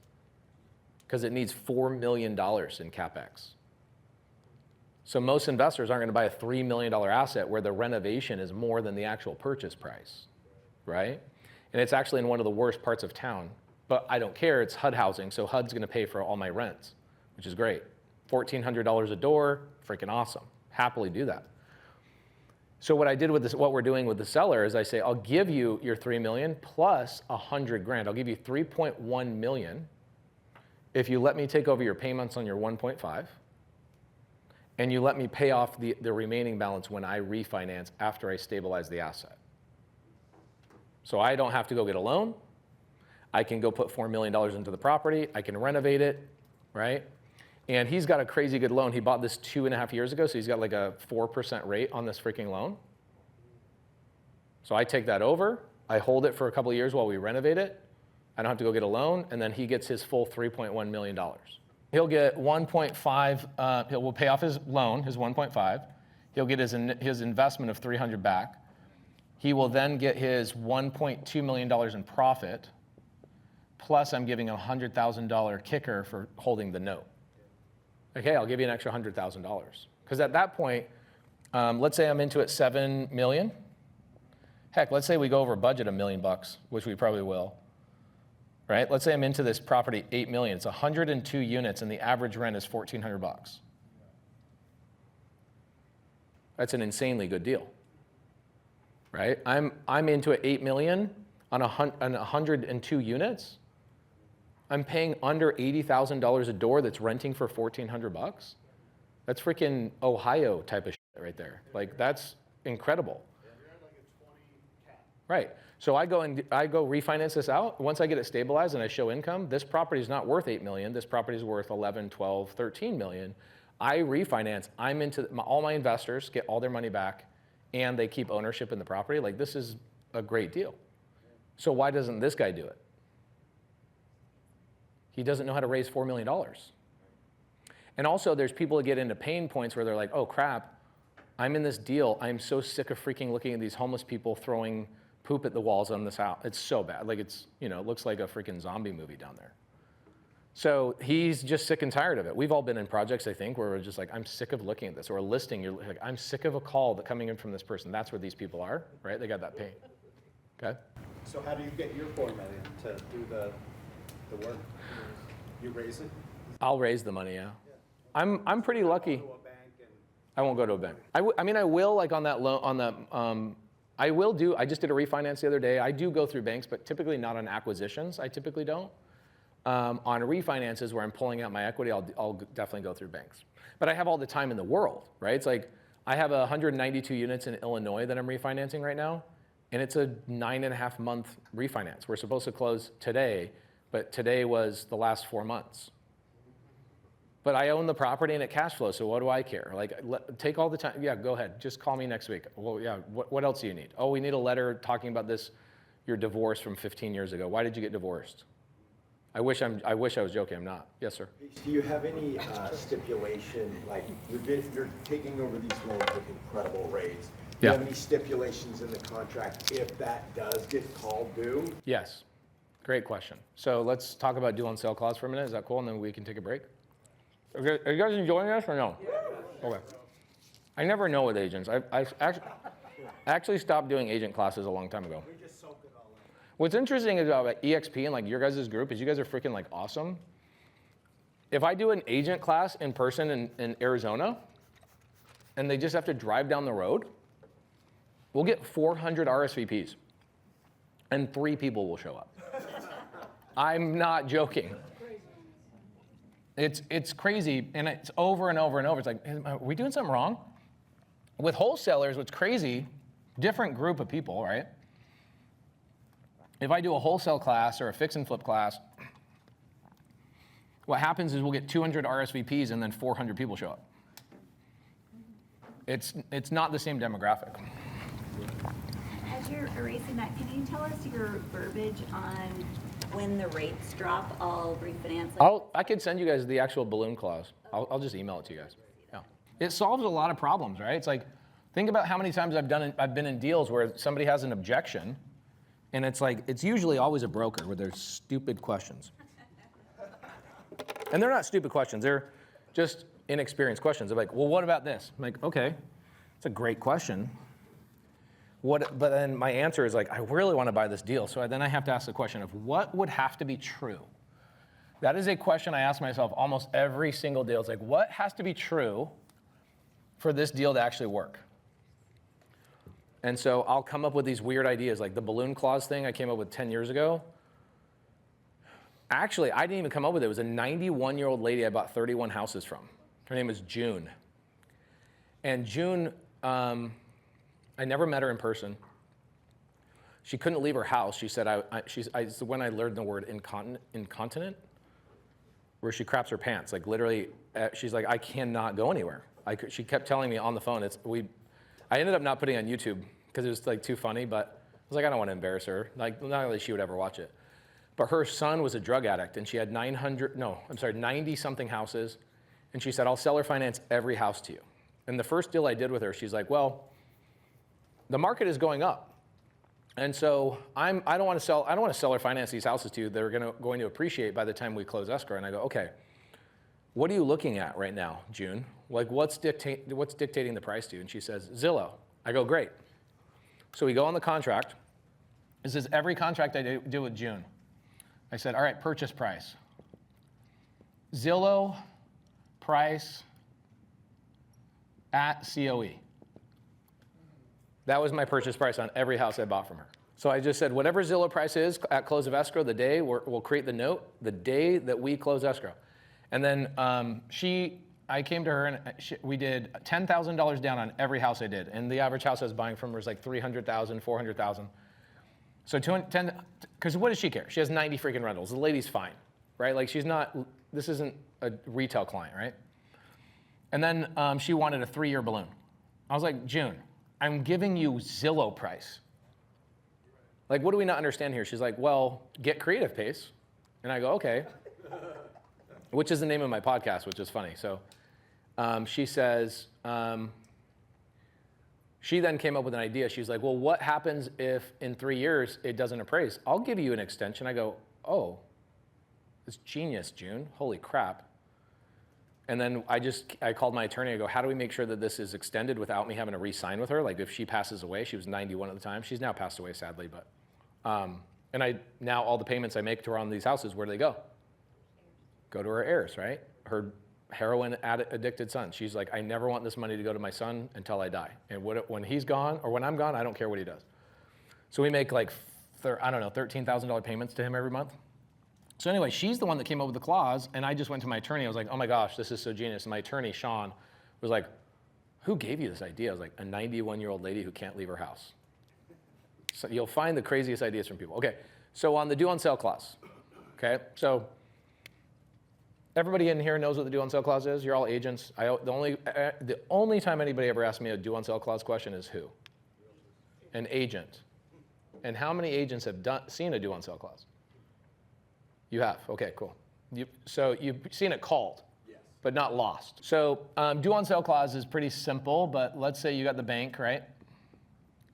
because it needs $4 million in CapEx. So most investors aren't going to buy a $3 million asset where the renovation is more than the actual purchase price, right? And it's actually in one of the worst parts of town. But I don't care, it's HUD housing, so HUD's going to pay for all my rents, which is great. $1,400 a door, freaking awesome. Happily do that. So what I did with this, what we're doing with the seller is I say, I'll give you your $3 million plus $100,000. I'll give you $3.1 million if you let me take over your payments on your 1.5, and you let me pay off the remaining balance when I refinance after I stabilize the asset. So I don't have to go get a loan. I can go put $4 million into the property. I can renovate it, right? And he's got a crazy good loan. He bought this 2.5 years ago, so he's got like a 4% rate on this freaking loan. So I take that over. I hold it for a couple of years while we renovate it. I don't have to go get a loan, and then he gets his full $3.1 million. He'll get 1.5, we'll pay off his loan, his 1.5. He'll get his investment of 300 back. He will then get his $1.2 million in profit, plus I'm giving a $100,000 kicker for holding the note. Okay, I'll give you an extra $100,000. Because at that point, let's say I'm into it $7 million. Heck, let's say we go over budget $1 million bucks, which we probably will. Right? Let's say I'm into this property $8 million. It's 102 units, and the average rent is $1,400 bucks. That's an insanely good deal. Right? I'm into it $8 million on 102 units. I'm paying under $80,000 a door that's renting for $1,400 bucks. That's freaking Ohio type of shit right there. Like, that's incredible. Yeah, you're at like a 20 cap. Right. So I go refinance this out. Once I get it stabilized and I show income, this property is not worth $8 million. This property is worth 11, 12, 13 million. I refinance. I'm into all my investors get all their money back, and they keep ownership in the property. Like, this is a great deal. So why doesn't this guy do it? He doesn't know how to raise $4 million. And also, there's people that get into pain points where they're like, oh, crap, I'm in this deal. I'm so sick of freaking looking at these homeless people throwing poop at the walls on this house. It's so bad. Like, it's, you know, it looks like a freaking zombie movie down there. So he's just sick and tired of it. We've all been in projects, I think, where we're just like, I'm sick of looking at this. Or a listing, you're like, I'm sick of a call that coming in from this person. That's where these people are, right? They got that pain. Okay? So how do you get your $4 million to do the work? You raise it? I'll raise the money, yeah. I'm pretty lucky. Go to a bank and I won't go to a bank. I mean, I will, like on that loan, on the, I will do, I just did a refinance the other day. I do go through banks, but typically not on acquisitions. I typically don't. On refinances where I'm pulling out my equity, I'll definitely go through banks. But I have all the time in the world, right? It's like, I have 192 units in Illinois that I'm refinancing right now, and it's a 9.5 month refinance. We're supposed to close today, but today was the last 4 months. But I own the property and it cash flows, so what do I care? Like, take all the time. Yeah, go ahead. Just call me next week. Well, yeah, what else do you need? Oh, we need a letter talking about this, your divorce from 15 years ago. Why did you get divorced? I wish I was joking. I'm not. Yes, sir. Do you have any stipulation, like you're taking over these loans with incredible rates? Do you have any stipulations in the contract if that does get called due? Yes. Great question. So let's talk about due on sale clause for a minute. Is that cool? And then we can take a break. Okay. Are you guys enjoying this or no? Yeah. Okay. I never know with agents. I actually stopped doing agent classes a long time ago. we just soak it all in. What's interesting about EXP and like your guys' group is you guys are freaking like awesome. If I do an agent class in person in Arizona, and they just have to drive down the road, we'll get 400 RSVPs, and 3 people will show up. I'm not joking. It's crazy, and it's over and over and over. It's like, are we doing something wrong? With wholesalers, what's crazy, different group of people, right? If I do a wholesale class or a fix and flip class, what happens is we'll get 200 RSVPs and then 400 people show up. It's not the same demographic. As you're erasing that, can you tell us your verbiage on when the rates drop, I'll refinance it? I could send you guys the actual balloon clause. I'll just email it to you guys. Yeah. It solves a lot of problems, right? It's like, think about how many times I've been in deals where somebody has an objection, and it's like, it's usually always a broker with their stupid questions. And they're not stupid questions. They're just inexperienced questions. They're like, well, what about this? I'm like, okay, it's a great question. But then my answer is like, I really want to buy this deal. So then I have to ask the question of what would have to be true? That is a question I ask myself almost every single deal. It's like, what has to be true for this deal to actually work? And so I'll come up with these weird ideas, like the balloon clause thing I came up with 10 years ago. Actually, I didn't even come up with it. It was a 91-year-old lady I bought 31 houses from. Her name is June. And June, I never met her in person. She couldn't leave her house. She said, when I learned the word incontinent, where she craps her pants. Like literally, she's like, I cannot go anywhere. She kept telling me on the phone, I ended up not putting it on YouTube because it was like too funny, but I was like, I don't want to embarrass her. Like, not really she would ever watch it. But her son was a drug addict and she had 90 something houses. And she said, I'll seller finance every house to you. And the first deal I did with her, she's like, well, the market is going up. And so I don't want to seller finance these houses to you that are going to appreciate by the time we close escrow. And I go, okay, what are you looking at right now, June? Like what's dictating the price to you? And she says, Zillow. I go, great. So we go on the contract. This is every contract I do with June. I said, all right, purchase price. Zillow price at COE. That was my purchase price on every house I bought from her. So I just said, whatever Zillow price is at close of escrow, the day we'll create the note, the day that we close escrow. And then I came to her and we did $10,000 down on every house I did. And the average house I was buying from her was like $300,000, $400,000. So because what does she care? She has 90 freaking rentals. The lady's fine, right? Like this isn't a retail client, right? And then she wanted a 3-year balloon. I was like, June, I'm giving you Zillow price. Like, what do we not understand here? She's like, well, get creative pace. And I go, okay. Which is the name of my podcast, which is funny. So she says, she then came up with an idea. She's like, well, what happens if in 3 years it doesn't appraise? I'll give you an extension. I go, oh, it's genius, June. Holy crap. And then I called my attorney. I go, how do we make sure that this is extended without me having to re-sign with her? Like if she passes away, she was 91 at the time. She's now passed away, sadly. But now all the payments I make to her on these houses, where do they go? Go to her heirs, right? Her heroin addicted son. She's like, I never want this money to go to my son until I die. And when he's gone or when I'm gone, I don't care what he does. So we make like, $13,000 payments to him every month. So anyway, she's the one that came up with the clause, and I just went to my attorney. I was like, oh my gosh, this is so genius. And my attorney, Sean, was like, who gave you this idea? I was like, a 91-year-old lady who can't leave her house. So you'll find the craziest ideas from people. Okay, so on the due on sale clause, okay? So everybody in here knows what the due on sale clause is? You're all agents. The only time anybody ever asks me a due on sale clause question is who? An agent. And how many agents have seen a due on sale clause? You have, okay, cool. So you've seen it called, yes, but not lost. So due on sale clause is pretty simple, but let's say you got the bank, right?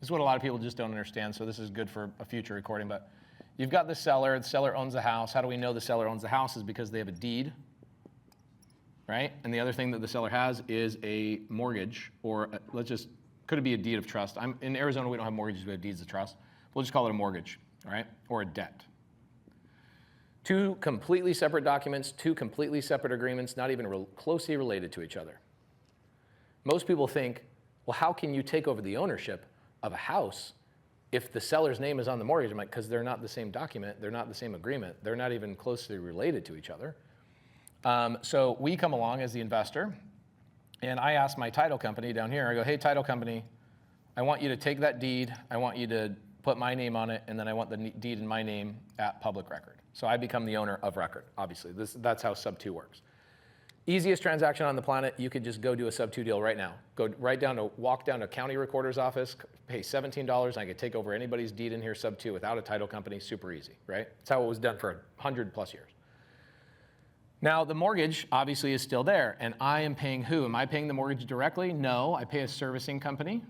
This is what a lot of people just don't understand, so this is good for a future recording, but you've got the seller owns the house. How do we know the seller owns the house? Is because they have a deed, right? And the other thing that the seller has is a mortgage, or could it be a deed of trust? In Arizona, we don't have mortgages, we have deeds of trust. We'll just call it a mortgage, all right? Or a debt. Two completely separate documents, two completely separate agreements, not even closely related to each other. Most people think, well, how can you take over the ownership of a house if the seller's name is on the mortgage? I'm like, because they're not the same document, they're not the same agreement, they're not even closely related to each other. So we come along as the investor, and I ask my title company down here, I go, hey, title company, I want you to take that deed, I want you to put my name on it, and then I want the deed in my name at public record. So I become the owner of record, obviously. That's how SubTo works. Easiest transaction on the planet, you could just go do a SubTo deal right now. Walk down to county recorder's office, pay $17, and I could take over anybody's deed in here SubTo without a title company, super easy, right? That's how it was done for 100+ years. Now, the mortgage obviously is still there, and I am paying who? Am I paying the mortgage directly? No, I pay a servicing company.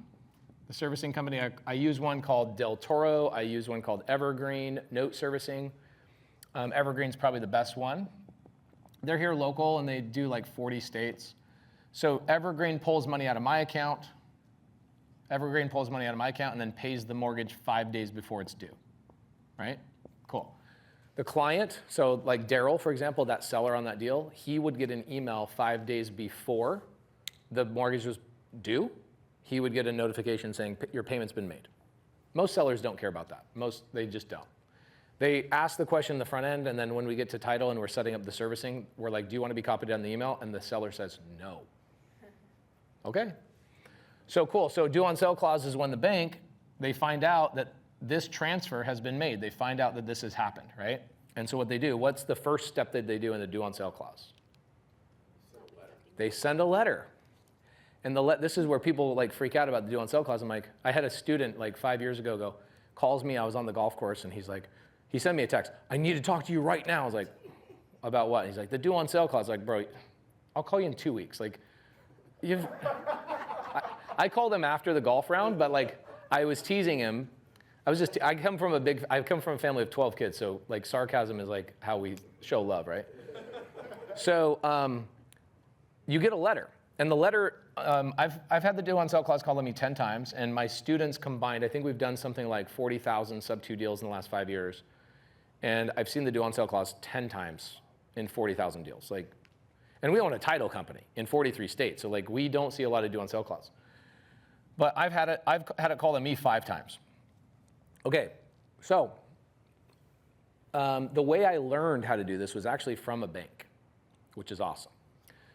The servicing company, I use one called Del Toro, I use one called Evergreen Note Servicing. Evergreen's probably the best one. They're here local and they do like 40 states. So Evergreen pulls money out of my account. Evergreen pulls money out of my account and then pays the mortgage 5 days before it's due, right? Cool. The client, so like Daryl, for example, that seller on that deal, he would get an email 5 days before the mortgage was due. He would get a notification saying your payment's been made. Most sellers don't care about that. They just don't. They ask the question in the front end, and then when we get to title and we're setting up the servicing, we're like, do you want to be copied on the email? And the seller says no. Okay. So cool. So due on sale clause is when the bank, they find out that this transfer has been made. They find out that this has happened, right? And so what they do, what's the first step that they do in the due on sale clause? They send a letter. And this is where people like freak out about the due on sale clause. I'm like, I had a student like 5 years ago calls me, I was on the golf course, and he's like, he sent me a text, I need to talk to you right now. I was like, about what? He's like, the due on sale clause. Like, bro, I'll call you in 2 weeks. Like, I called him after the golf round, but like, I was teasing him. I come from a family of 12 kids, so like sarcasm is like how we show love, right? So you get a letter, and the letter, I've had the due on sale clause called me 10 times, and my students combined, I think we've done something like 40,000 SubTo deals in the last 5 years, and I've seen the due on sale clause 10 times in 40,000 deals. Like, and we own a title company in 43 states, so like we don't see a lot of due on sale clause. But I've had it called on me 5 times. Okay, so the way I learned how to do this was actually from a bank, which is awesome.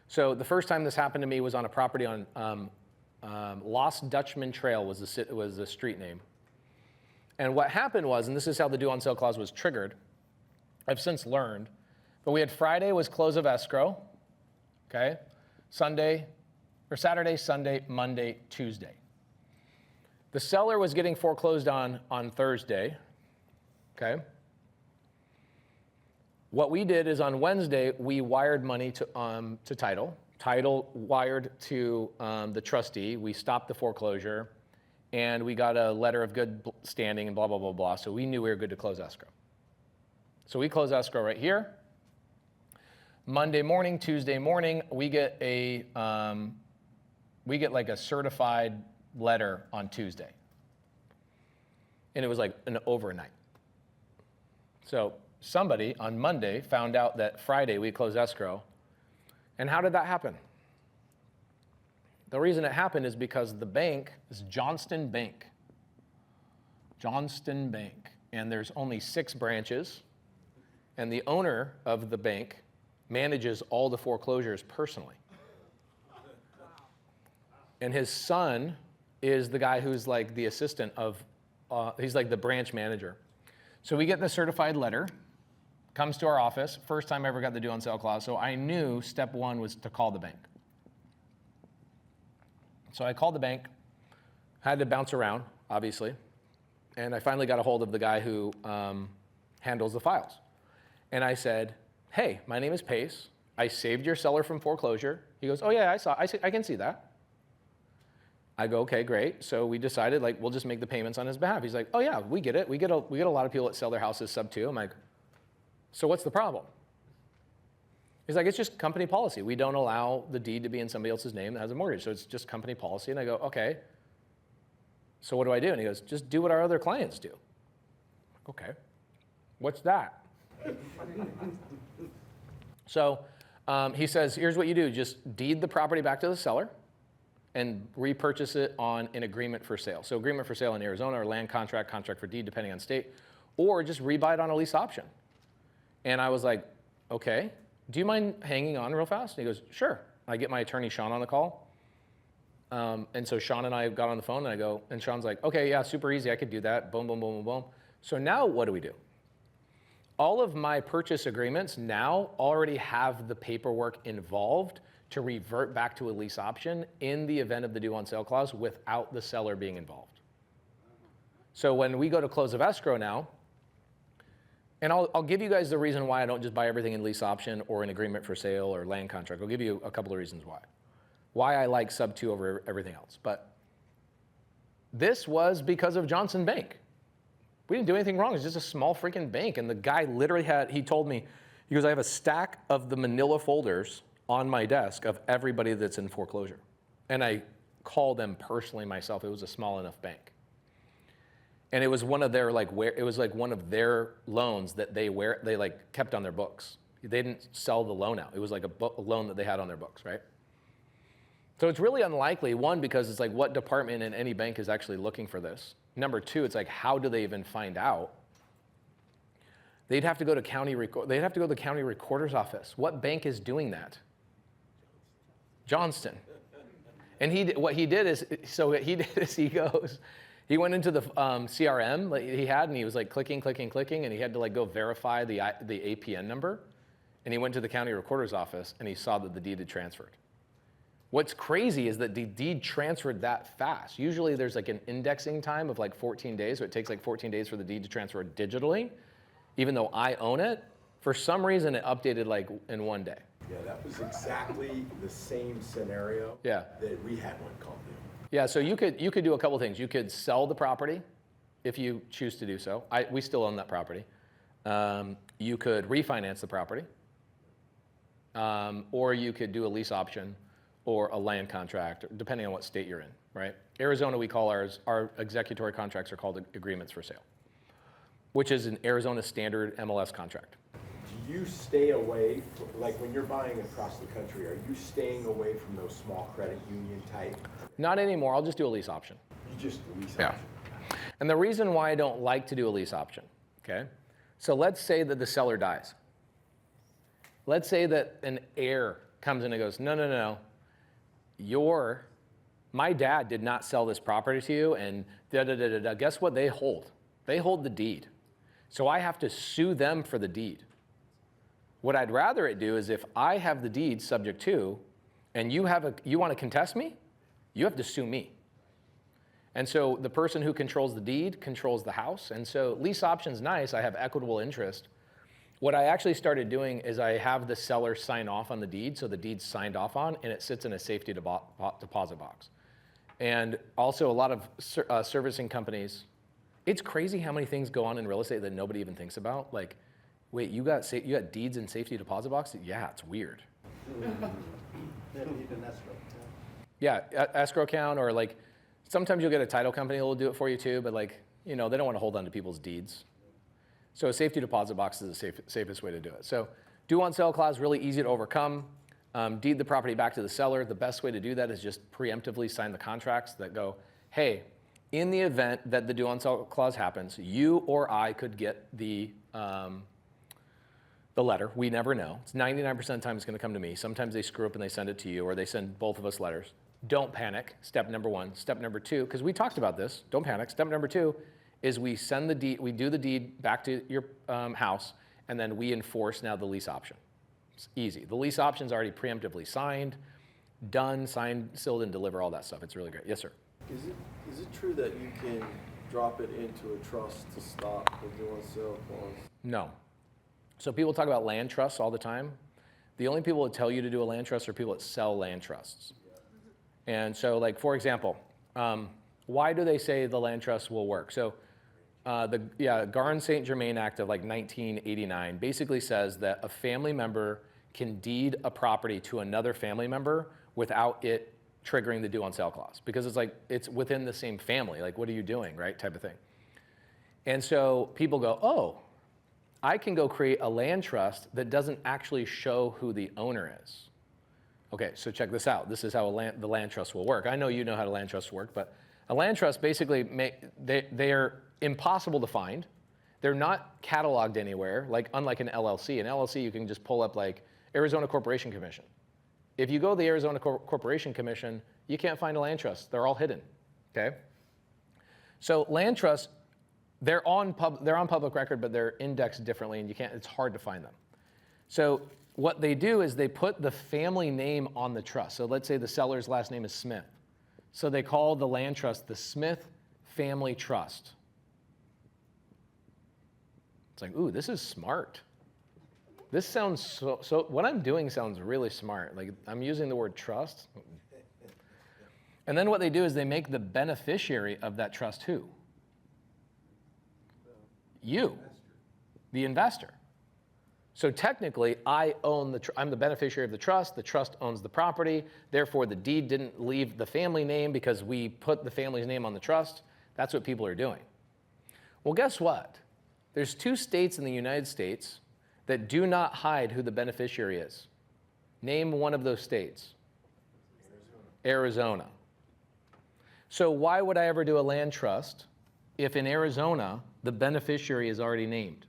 So the first time this happened to me was on a property on Lost Dutchman Trail was the street name. And what happened was, and this is how the due on sale clause was triggered, I've since learned, but we had Friday was close of escrow, okay? Saturday, Sunday, Monday, Tuesday. The seller was getting foreclosed on Thursday, okay? What we did is on Wednesday, we wired money to title. Title wired to the trustee. We stopped the foreclosure, and we got a letter of good standing and blah, blah, blah, blah. So we knew we were good to close escrow. So we close escrow right here. Monday morning, Tuesday morning, we get like a certified letter on Tuesday. And it was like an overnight. So somebody on Monday found out that Friday we closed escrow. And how did that happen? The reason it happened is because the bank is Johnston Bank. Johnston Bank. And there's only 6 branches. And the owner of the bank manages all the foreclosures personally. And his son is the guy who's like the assistant of, he's like the branch manager. So we get the certified letter, comes to our office, first time I ever got the due on sale clause, so I knew step 1 was to call the bank. So I called the bank, had to bounce around, obviously, and I finally got a hold of the guy who handles the files. And I said, hey, my name is Pace, I saved your seller from foreclosure. He goes, oh yeah, I can see that. I go, okay, great. So we decided, like, we'll just make the payments on his behalf. He's like, oh yeah, we get it. We get a lot of people that sell their houses SubTo. I'm like, so what's the problem? He's like, it's just company policy. We don't allow the deed to be in somebody else's name that has a mortgage. So it's just company policy. And I go, okay. So what do I do? And he goes, just do what our other clients do. Okay. What's that? So he says, here's what you do. Just deed the property back to the seller and repurchase it on an agreement for sale. So agreement for sale in Arizona, or land contract, contract for deed, depending on state, or just rebuy it on a lease option. And I was like, okay, do you mind hanging on real fast? And he goes, sure. I get my attorney, Sean, on the call. And so Sean and I got on the phone, and I go, and Sean's like, okay, yeah, super easy. I could do that. Boom, boom, boom, boom, boom. So now what do we do? All of my purchase agreements now already have the paperwork involved to revert back to a lease option in the event of the due on sale clause without the seller being involved. So when we go to close of escrow now, and I'll give you guys the reason why I don't just buy everything in lease option or an agreement for sale or land contract. I'll give you a couple of reasons why I like SubTo over everything else. But this was because of Johnson Bank. We didn't do anything wrong. It's just a small freaking bank. And the guy literally he told me, he goes, I have a stack of the manila folders on my desk of everybody that's in foreclosure. And I call them personally myself. It was a small enough bank. And it was one of their one of their loans that they like kept on their books. They didn't sell the loan out. It was like a loan that they had on their books, right? So it's really unlikely, one, because it's like what department in any bank is actually looking for this? Number two, it's like how do they even find out? They'd have to go to the county recorder's office. What bank is doing that? Johnston. And what he did is he went into the CRM like he had, and he was like clicking, and he had to like go verify the APN number. And he went to the county recorder's office, and he saw that the deed had transferred. What's crazy is that the deed transferred that fast. Usually there's like an indexing time of like 14 days, so it takes like 14 days for the deed to transfer digitally. Even though I own it, for some reason it updated like in one day. Yeah, that was exactly the same scenario that we had one called in. Yeah, so you could do a couple things. You could sell the property if you choose to do so. We still own that property. You could refinance the property, or you could do a lease option or a land contract, depending on what state you're in, right? Arizona, we call our executory contracts are called agreements for sale, which is an Arizona standard MLS contract. Do you stay away, like when you're buying across the country, are you staying away from those small credit union type? Not anymore. I'll just do a lease option. You just lease Yeah. option. And the reason why I don't like to do a lease option, okay? So let's say that the seller dies. Let's say that an heir comes in and goes, no. My dad did not sell this property to you, and da-da-da-da-da. Guess what they hold? They hold the deed. So I have to sue them for the deed. What I'd rather it do is if I have the deed subject to, and you want to contest me, you have to sue me. And so the person who controls the deed controls the house. And so lease option's nice. I have equitable interest. What I actually started doing is I have the seller sign off on the deed, so the deed's signed off on, and it sits in a safety deposit box. And also a lot of servicing companies, it's crazy how many things go on in real estate that nobody even thinks about. Like, wait, you got deeds in safety deposit boxes? Yeah, it's weird. Yeah, escrow account, or like sometimes you'll get a title company that will do it for you too, but like, they don't want to hold on to people's deeds. So a safety deposit box is the safest way to do it. So due on sale clause, really easy to overcome. Deed the property back to the seller. The best way to do that is just preemptively sign the contracts that go, hey, in the event that the due on sale clause happens, you or I could get the letter. We never know. It's 99% of the time it's going to come to me. Sometimes they screw up and they send it to you, or they send both of us letters. Don't panic. Step number one. Step number two, because we talked about this. Don't panic. Step number two is we send the deed. We do the deed back to your house, and then we enforce now the lease option. It's easy. The lease option's already preemptively signed, done, signed, sealed, and deliver all that stuff. It's really great. Yes, sir. Is it true that you can drop it into a trust to stop the due on sale clause? No. So people talk about land trusts all the time. The only people that tell you to do a land trust are people that sell land trusts. And so, like, for example, why do they say the land trust will work? So the Garn-St. Germain Act of like 1989 basically says that a family member can deed a property to another family member without it triggering the due on sale clause, because it's like it's within the same family. Like, what are you doing, right? Type of thing. And so people go, oh, I can go create a land trust that doesn't actually show who the owner is. Okay, so check this out. This is how the land trust will work. I know you know how the land trusts work, but a land trust basically, they are impossible to find. They're not cataloged anywhere, like unlike an LLC. An LLC, you can just pull up like Arizona Corporation Commission. If you go to the Arizona Corporation Commission, you can't find a land trust. They're all hidden, okay? So land trusts, they're on public record, but they're indexed differently, and it's hard to find them. So what they do is they put the family name on the trust. So let's say the seller's last name is Smith. So they call the land trust the Smith Family Trust. It's like, ooh, this is smart. This sounds so what I'm doing sounds really smart. Like, I'm using the word trust. And then what they do is they make the beneficiary of that trust who? You, the investor. So technically, I own I'm the beneficiary of the trust owns the property, therefore the deed didn't leave the family name because we put the family's name on the trust. That's what people are doing. Well, guess what? There's 2 states in the United States that do not hide who the beneficiary is. Name one of those states. Arizona. So why would I ever do a land trust if in Arizona the beneficiary is already named?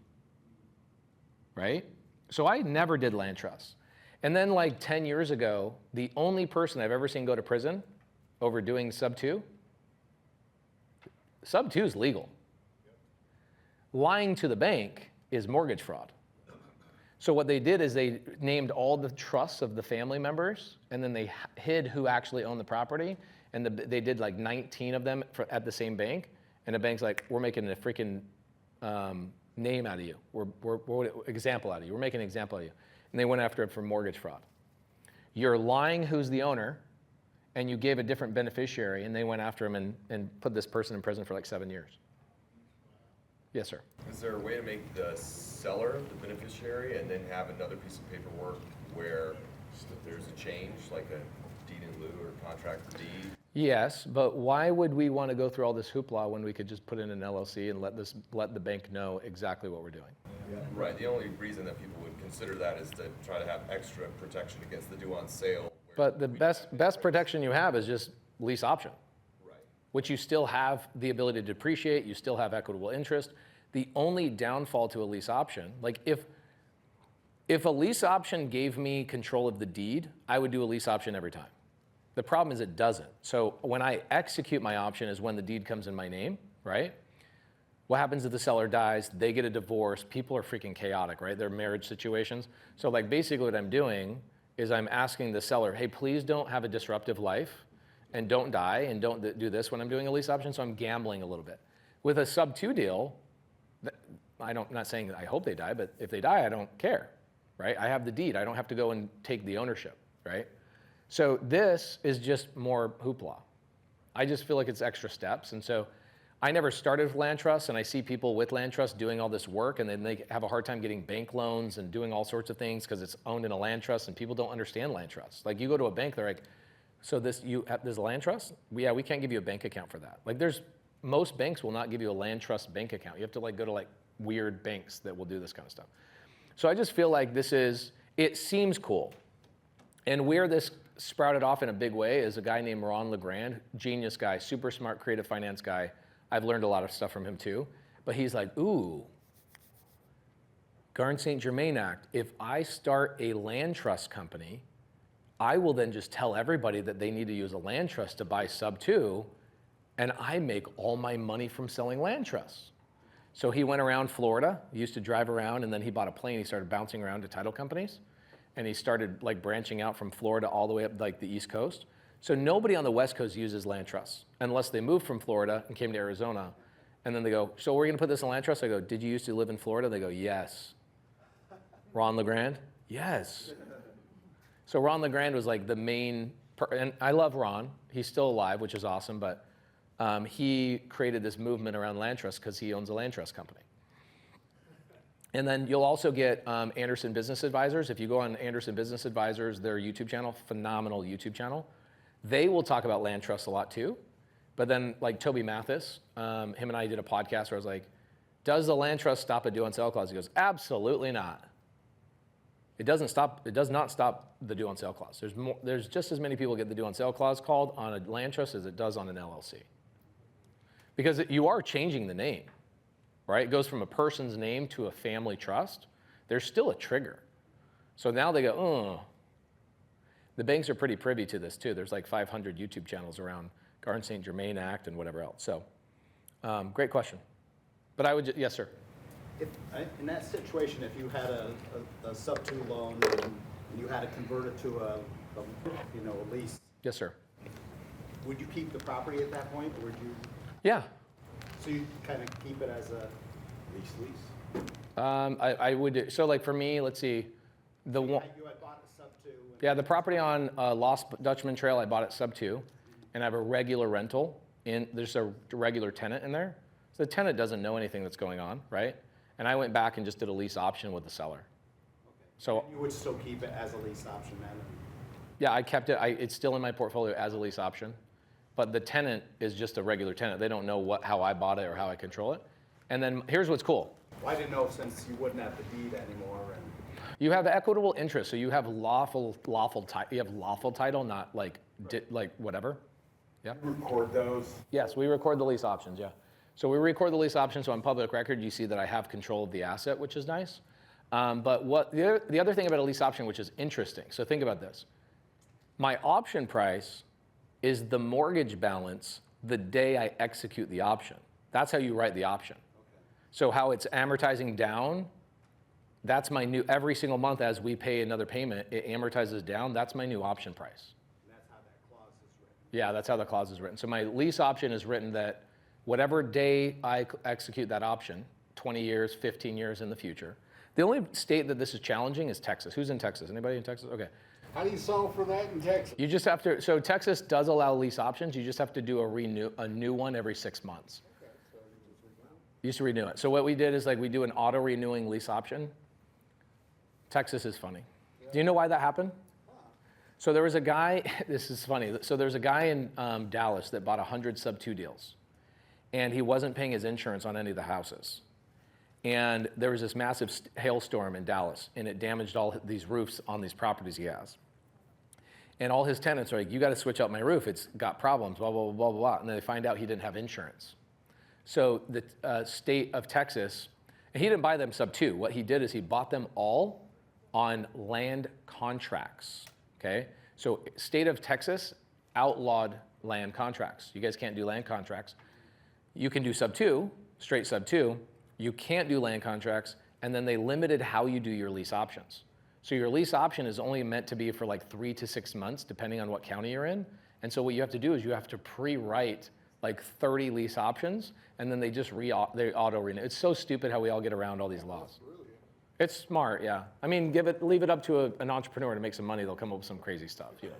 Right? So I never did land trusts. And then like 10 years ago, the only person I've ever seen go to prison over doing SubTo is legal. Lying to the bank is mortgage fraud. So what they did is they named all the trusts of the family members, and then they hid who actually owned the property, and they did like 19 of them at the same bank, and the bank's like, we're making a freaking name out of you. We're example out of you. We're making an example of you. And they went after it for mortgage fraud. You're lying who's the owner, and you gave a different beneficiary, and they went after him and put this person in prison for like 7 years. Yes, sir. Is there a way to make the seller the beneficiary and then have another piece of paperwork where there's a change, like a deed in lieu or contract for deed? Yes, but why would we want to go through all this hoopla when we could just put in an LLC and let the bank know exactly what we're doing? Right. The only reason that people would consider that is to try to have extra protection against the due on sale. But the best protection you have is just lease option. Right. Which you still have the ability to depreciate, you still have equitable interest. The only downfall to a lease option, like if a lease option gave me control of the deed, I would do a lease option every time. The problem is it doesn't. So when I execute my option is when the deed comes in my name, right? What happens if the seller dies, they get a divorce, people are freaking chaotic, right? They're marriage situations. So like basically what I'm doing is I'm asking the seller, hey, please don't have a disruptive life and don't die and don't do this when I'm doing a lease option, so I'm gambling a little bit. With a SubTo deal, I'm not saying that I hope they die, but if they die, I don't care, right? I have the deed. I don't have to go and take the ownership, right? So this is just more hoopla. I just feel like it's extra steps. And so I never started with land trusts, and I see people with land trusts doing all this work, and then they have a hard time getting bank loans and doing all sorts of things because it's owned in a land trust, and people don't understand land trusts. Like you go to a bank, they're like, so there's a land trust? Yeah, we can't give you a bank account for that. Like most banks will not give you a land trust bank account. You have to like go to like weird banks that will do this kind of stuff. So I just feel like it seems cool. And where this sprouted off in a big way is a guy named Ron LeGrand, genius guy, super smart creative finance guy. I've learned a lot of stuff from him too. But he's like, ooh, Garn-St. Germain Act, if I start a land trust company, I will then just tell everybody that they need to use a land trust to buy SubTo, and I make all my money from selling land trusts. So he went around Florida, he used to drive around, and then he bought a plane, he started bouncing around to title companies, and he started like branching out from Florida all the way up like the East Coast. So nobody on the West Coast uses land trusts unless they moved from Florida and came to Arizona. And then they go, so we're gonna put this in land trust? I go, did you used to live in Florida? They go, yes. Ron LeGrand? Yes. So Ron LeGrand was like the main, and I love Ron, he's still alive, which is awesome, but he created this movement around land trust because he owns a land trust company. And then you'll also get Anderson Business Advisors. If you go on Anderson Business Advisors, their YouTube channel, phenomenal YouTube channel, they will talk about land trusts a lot too. But then like Toby Mathis, him and I did a podcast where I was like, does the land trust stop a due on sale clause? He goes, absolutely not. It does not stop the due on sale clause. There's just as many people get the due on sale clause called on a land trust as it does on an LLC. Because you are changing the name, right? It goes from a person's name to a family trust. There's still a trigger. So now they go, oh. The banks are pretty privy to this too. There's like 500 YouTube channels around Garn-St. Germain Act and whatever else. So great question. But I would, yes, sir. In that situation, if you had a SubTo loan and you had to convert it to a lease. Yes, sir. Would you keep the property at that point, or would you? Yeah. So you kind of keep it as a lease? I would, so like for me, let's see, the one. You had bought a SubTo. Yeah, the property on Lost Dutchman Trail, I bought at SubTo, and I have a regular rental. There's a regular tenant in there. So the tenant doesn't know anything that's going on, right? And I went back and just did a lease option with the seller. So You would still keep it as a lease option then? yeah, I kept it. It's still in my portfolio as a lease option, but the tenant is just a regular tenant. They don't know how I bought it or how I control it. And then here's what's cool. Well, I didn't know since you wouldn't have the deed anymore and. You have equitable interest, so you have lawful title, not like whatever. Yeah. Record those. Yes, we record the lease options. Yeah. So we record the lease options. So on public record, you see that I have control of the asset, which is nice. But what the other thing about a lease option, which is interesting. So think about this. My option price is the mortgage balance the day I execute the option. That's how you write the option. Okay. So how it's amortizing down. That's my new, every single month as we pay another payment, it amortizes down. That's my new option price. And that's how that clause is written. Yeah, that's how the clause is written. So my lease option is written that whatever day I execute that option, 20 years, 15 years in the future. The only state that this is challenging is Texas. Who's in Texas? Anybody in Texas? Okay. How do you solve for that in Texas? You just have to, so Texas does allow lease options. You just have to do a new one every 6 months. Okay, so you just renew it? You used to renew it. So what we did is like we do an auto renewing lease option. Texas is funny. Do you know why that happened? So there was a guy, this is funny. So there's a guy in Dallas that bought 100 SubTo deals. And he wasn't paying his insurance on any of the houses. And there was this massive hailstorm in Dallas, and it damaged all these roofs on these properties he has. And all his tenants are like, you got to switch out my roof. It's got problems, blah, blah, blah, blah, blah. And then they find out he didn't have insurance. So the state of Texas, and he didn't buy them SubTo. What he did is he bought them all on land contracts, okay? So state of Texas outlawed land contracts. You guys can't do land contracts. You can do SubTo, straight SubTo. You can't do land contracts, and then they limited how you do your lease options. So your lease option is only meant to be for like 3 to 6 months, depending on what county you're in. And so what you have to do is you have to pre-write like 30 lease options, and then they just they auto-renew. It's so stupid how we all get around all these laws. It's smart, yeah. I mean, leave it up to an entrepreneur to make some money. They'll come up with some crazy stuff. You know?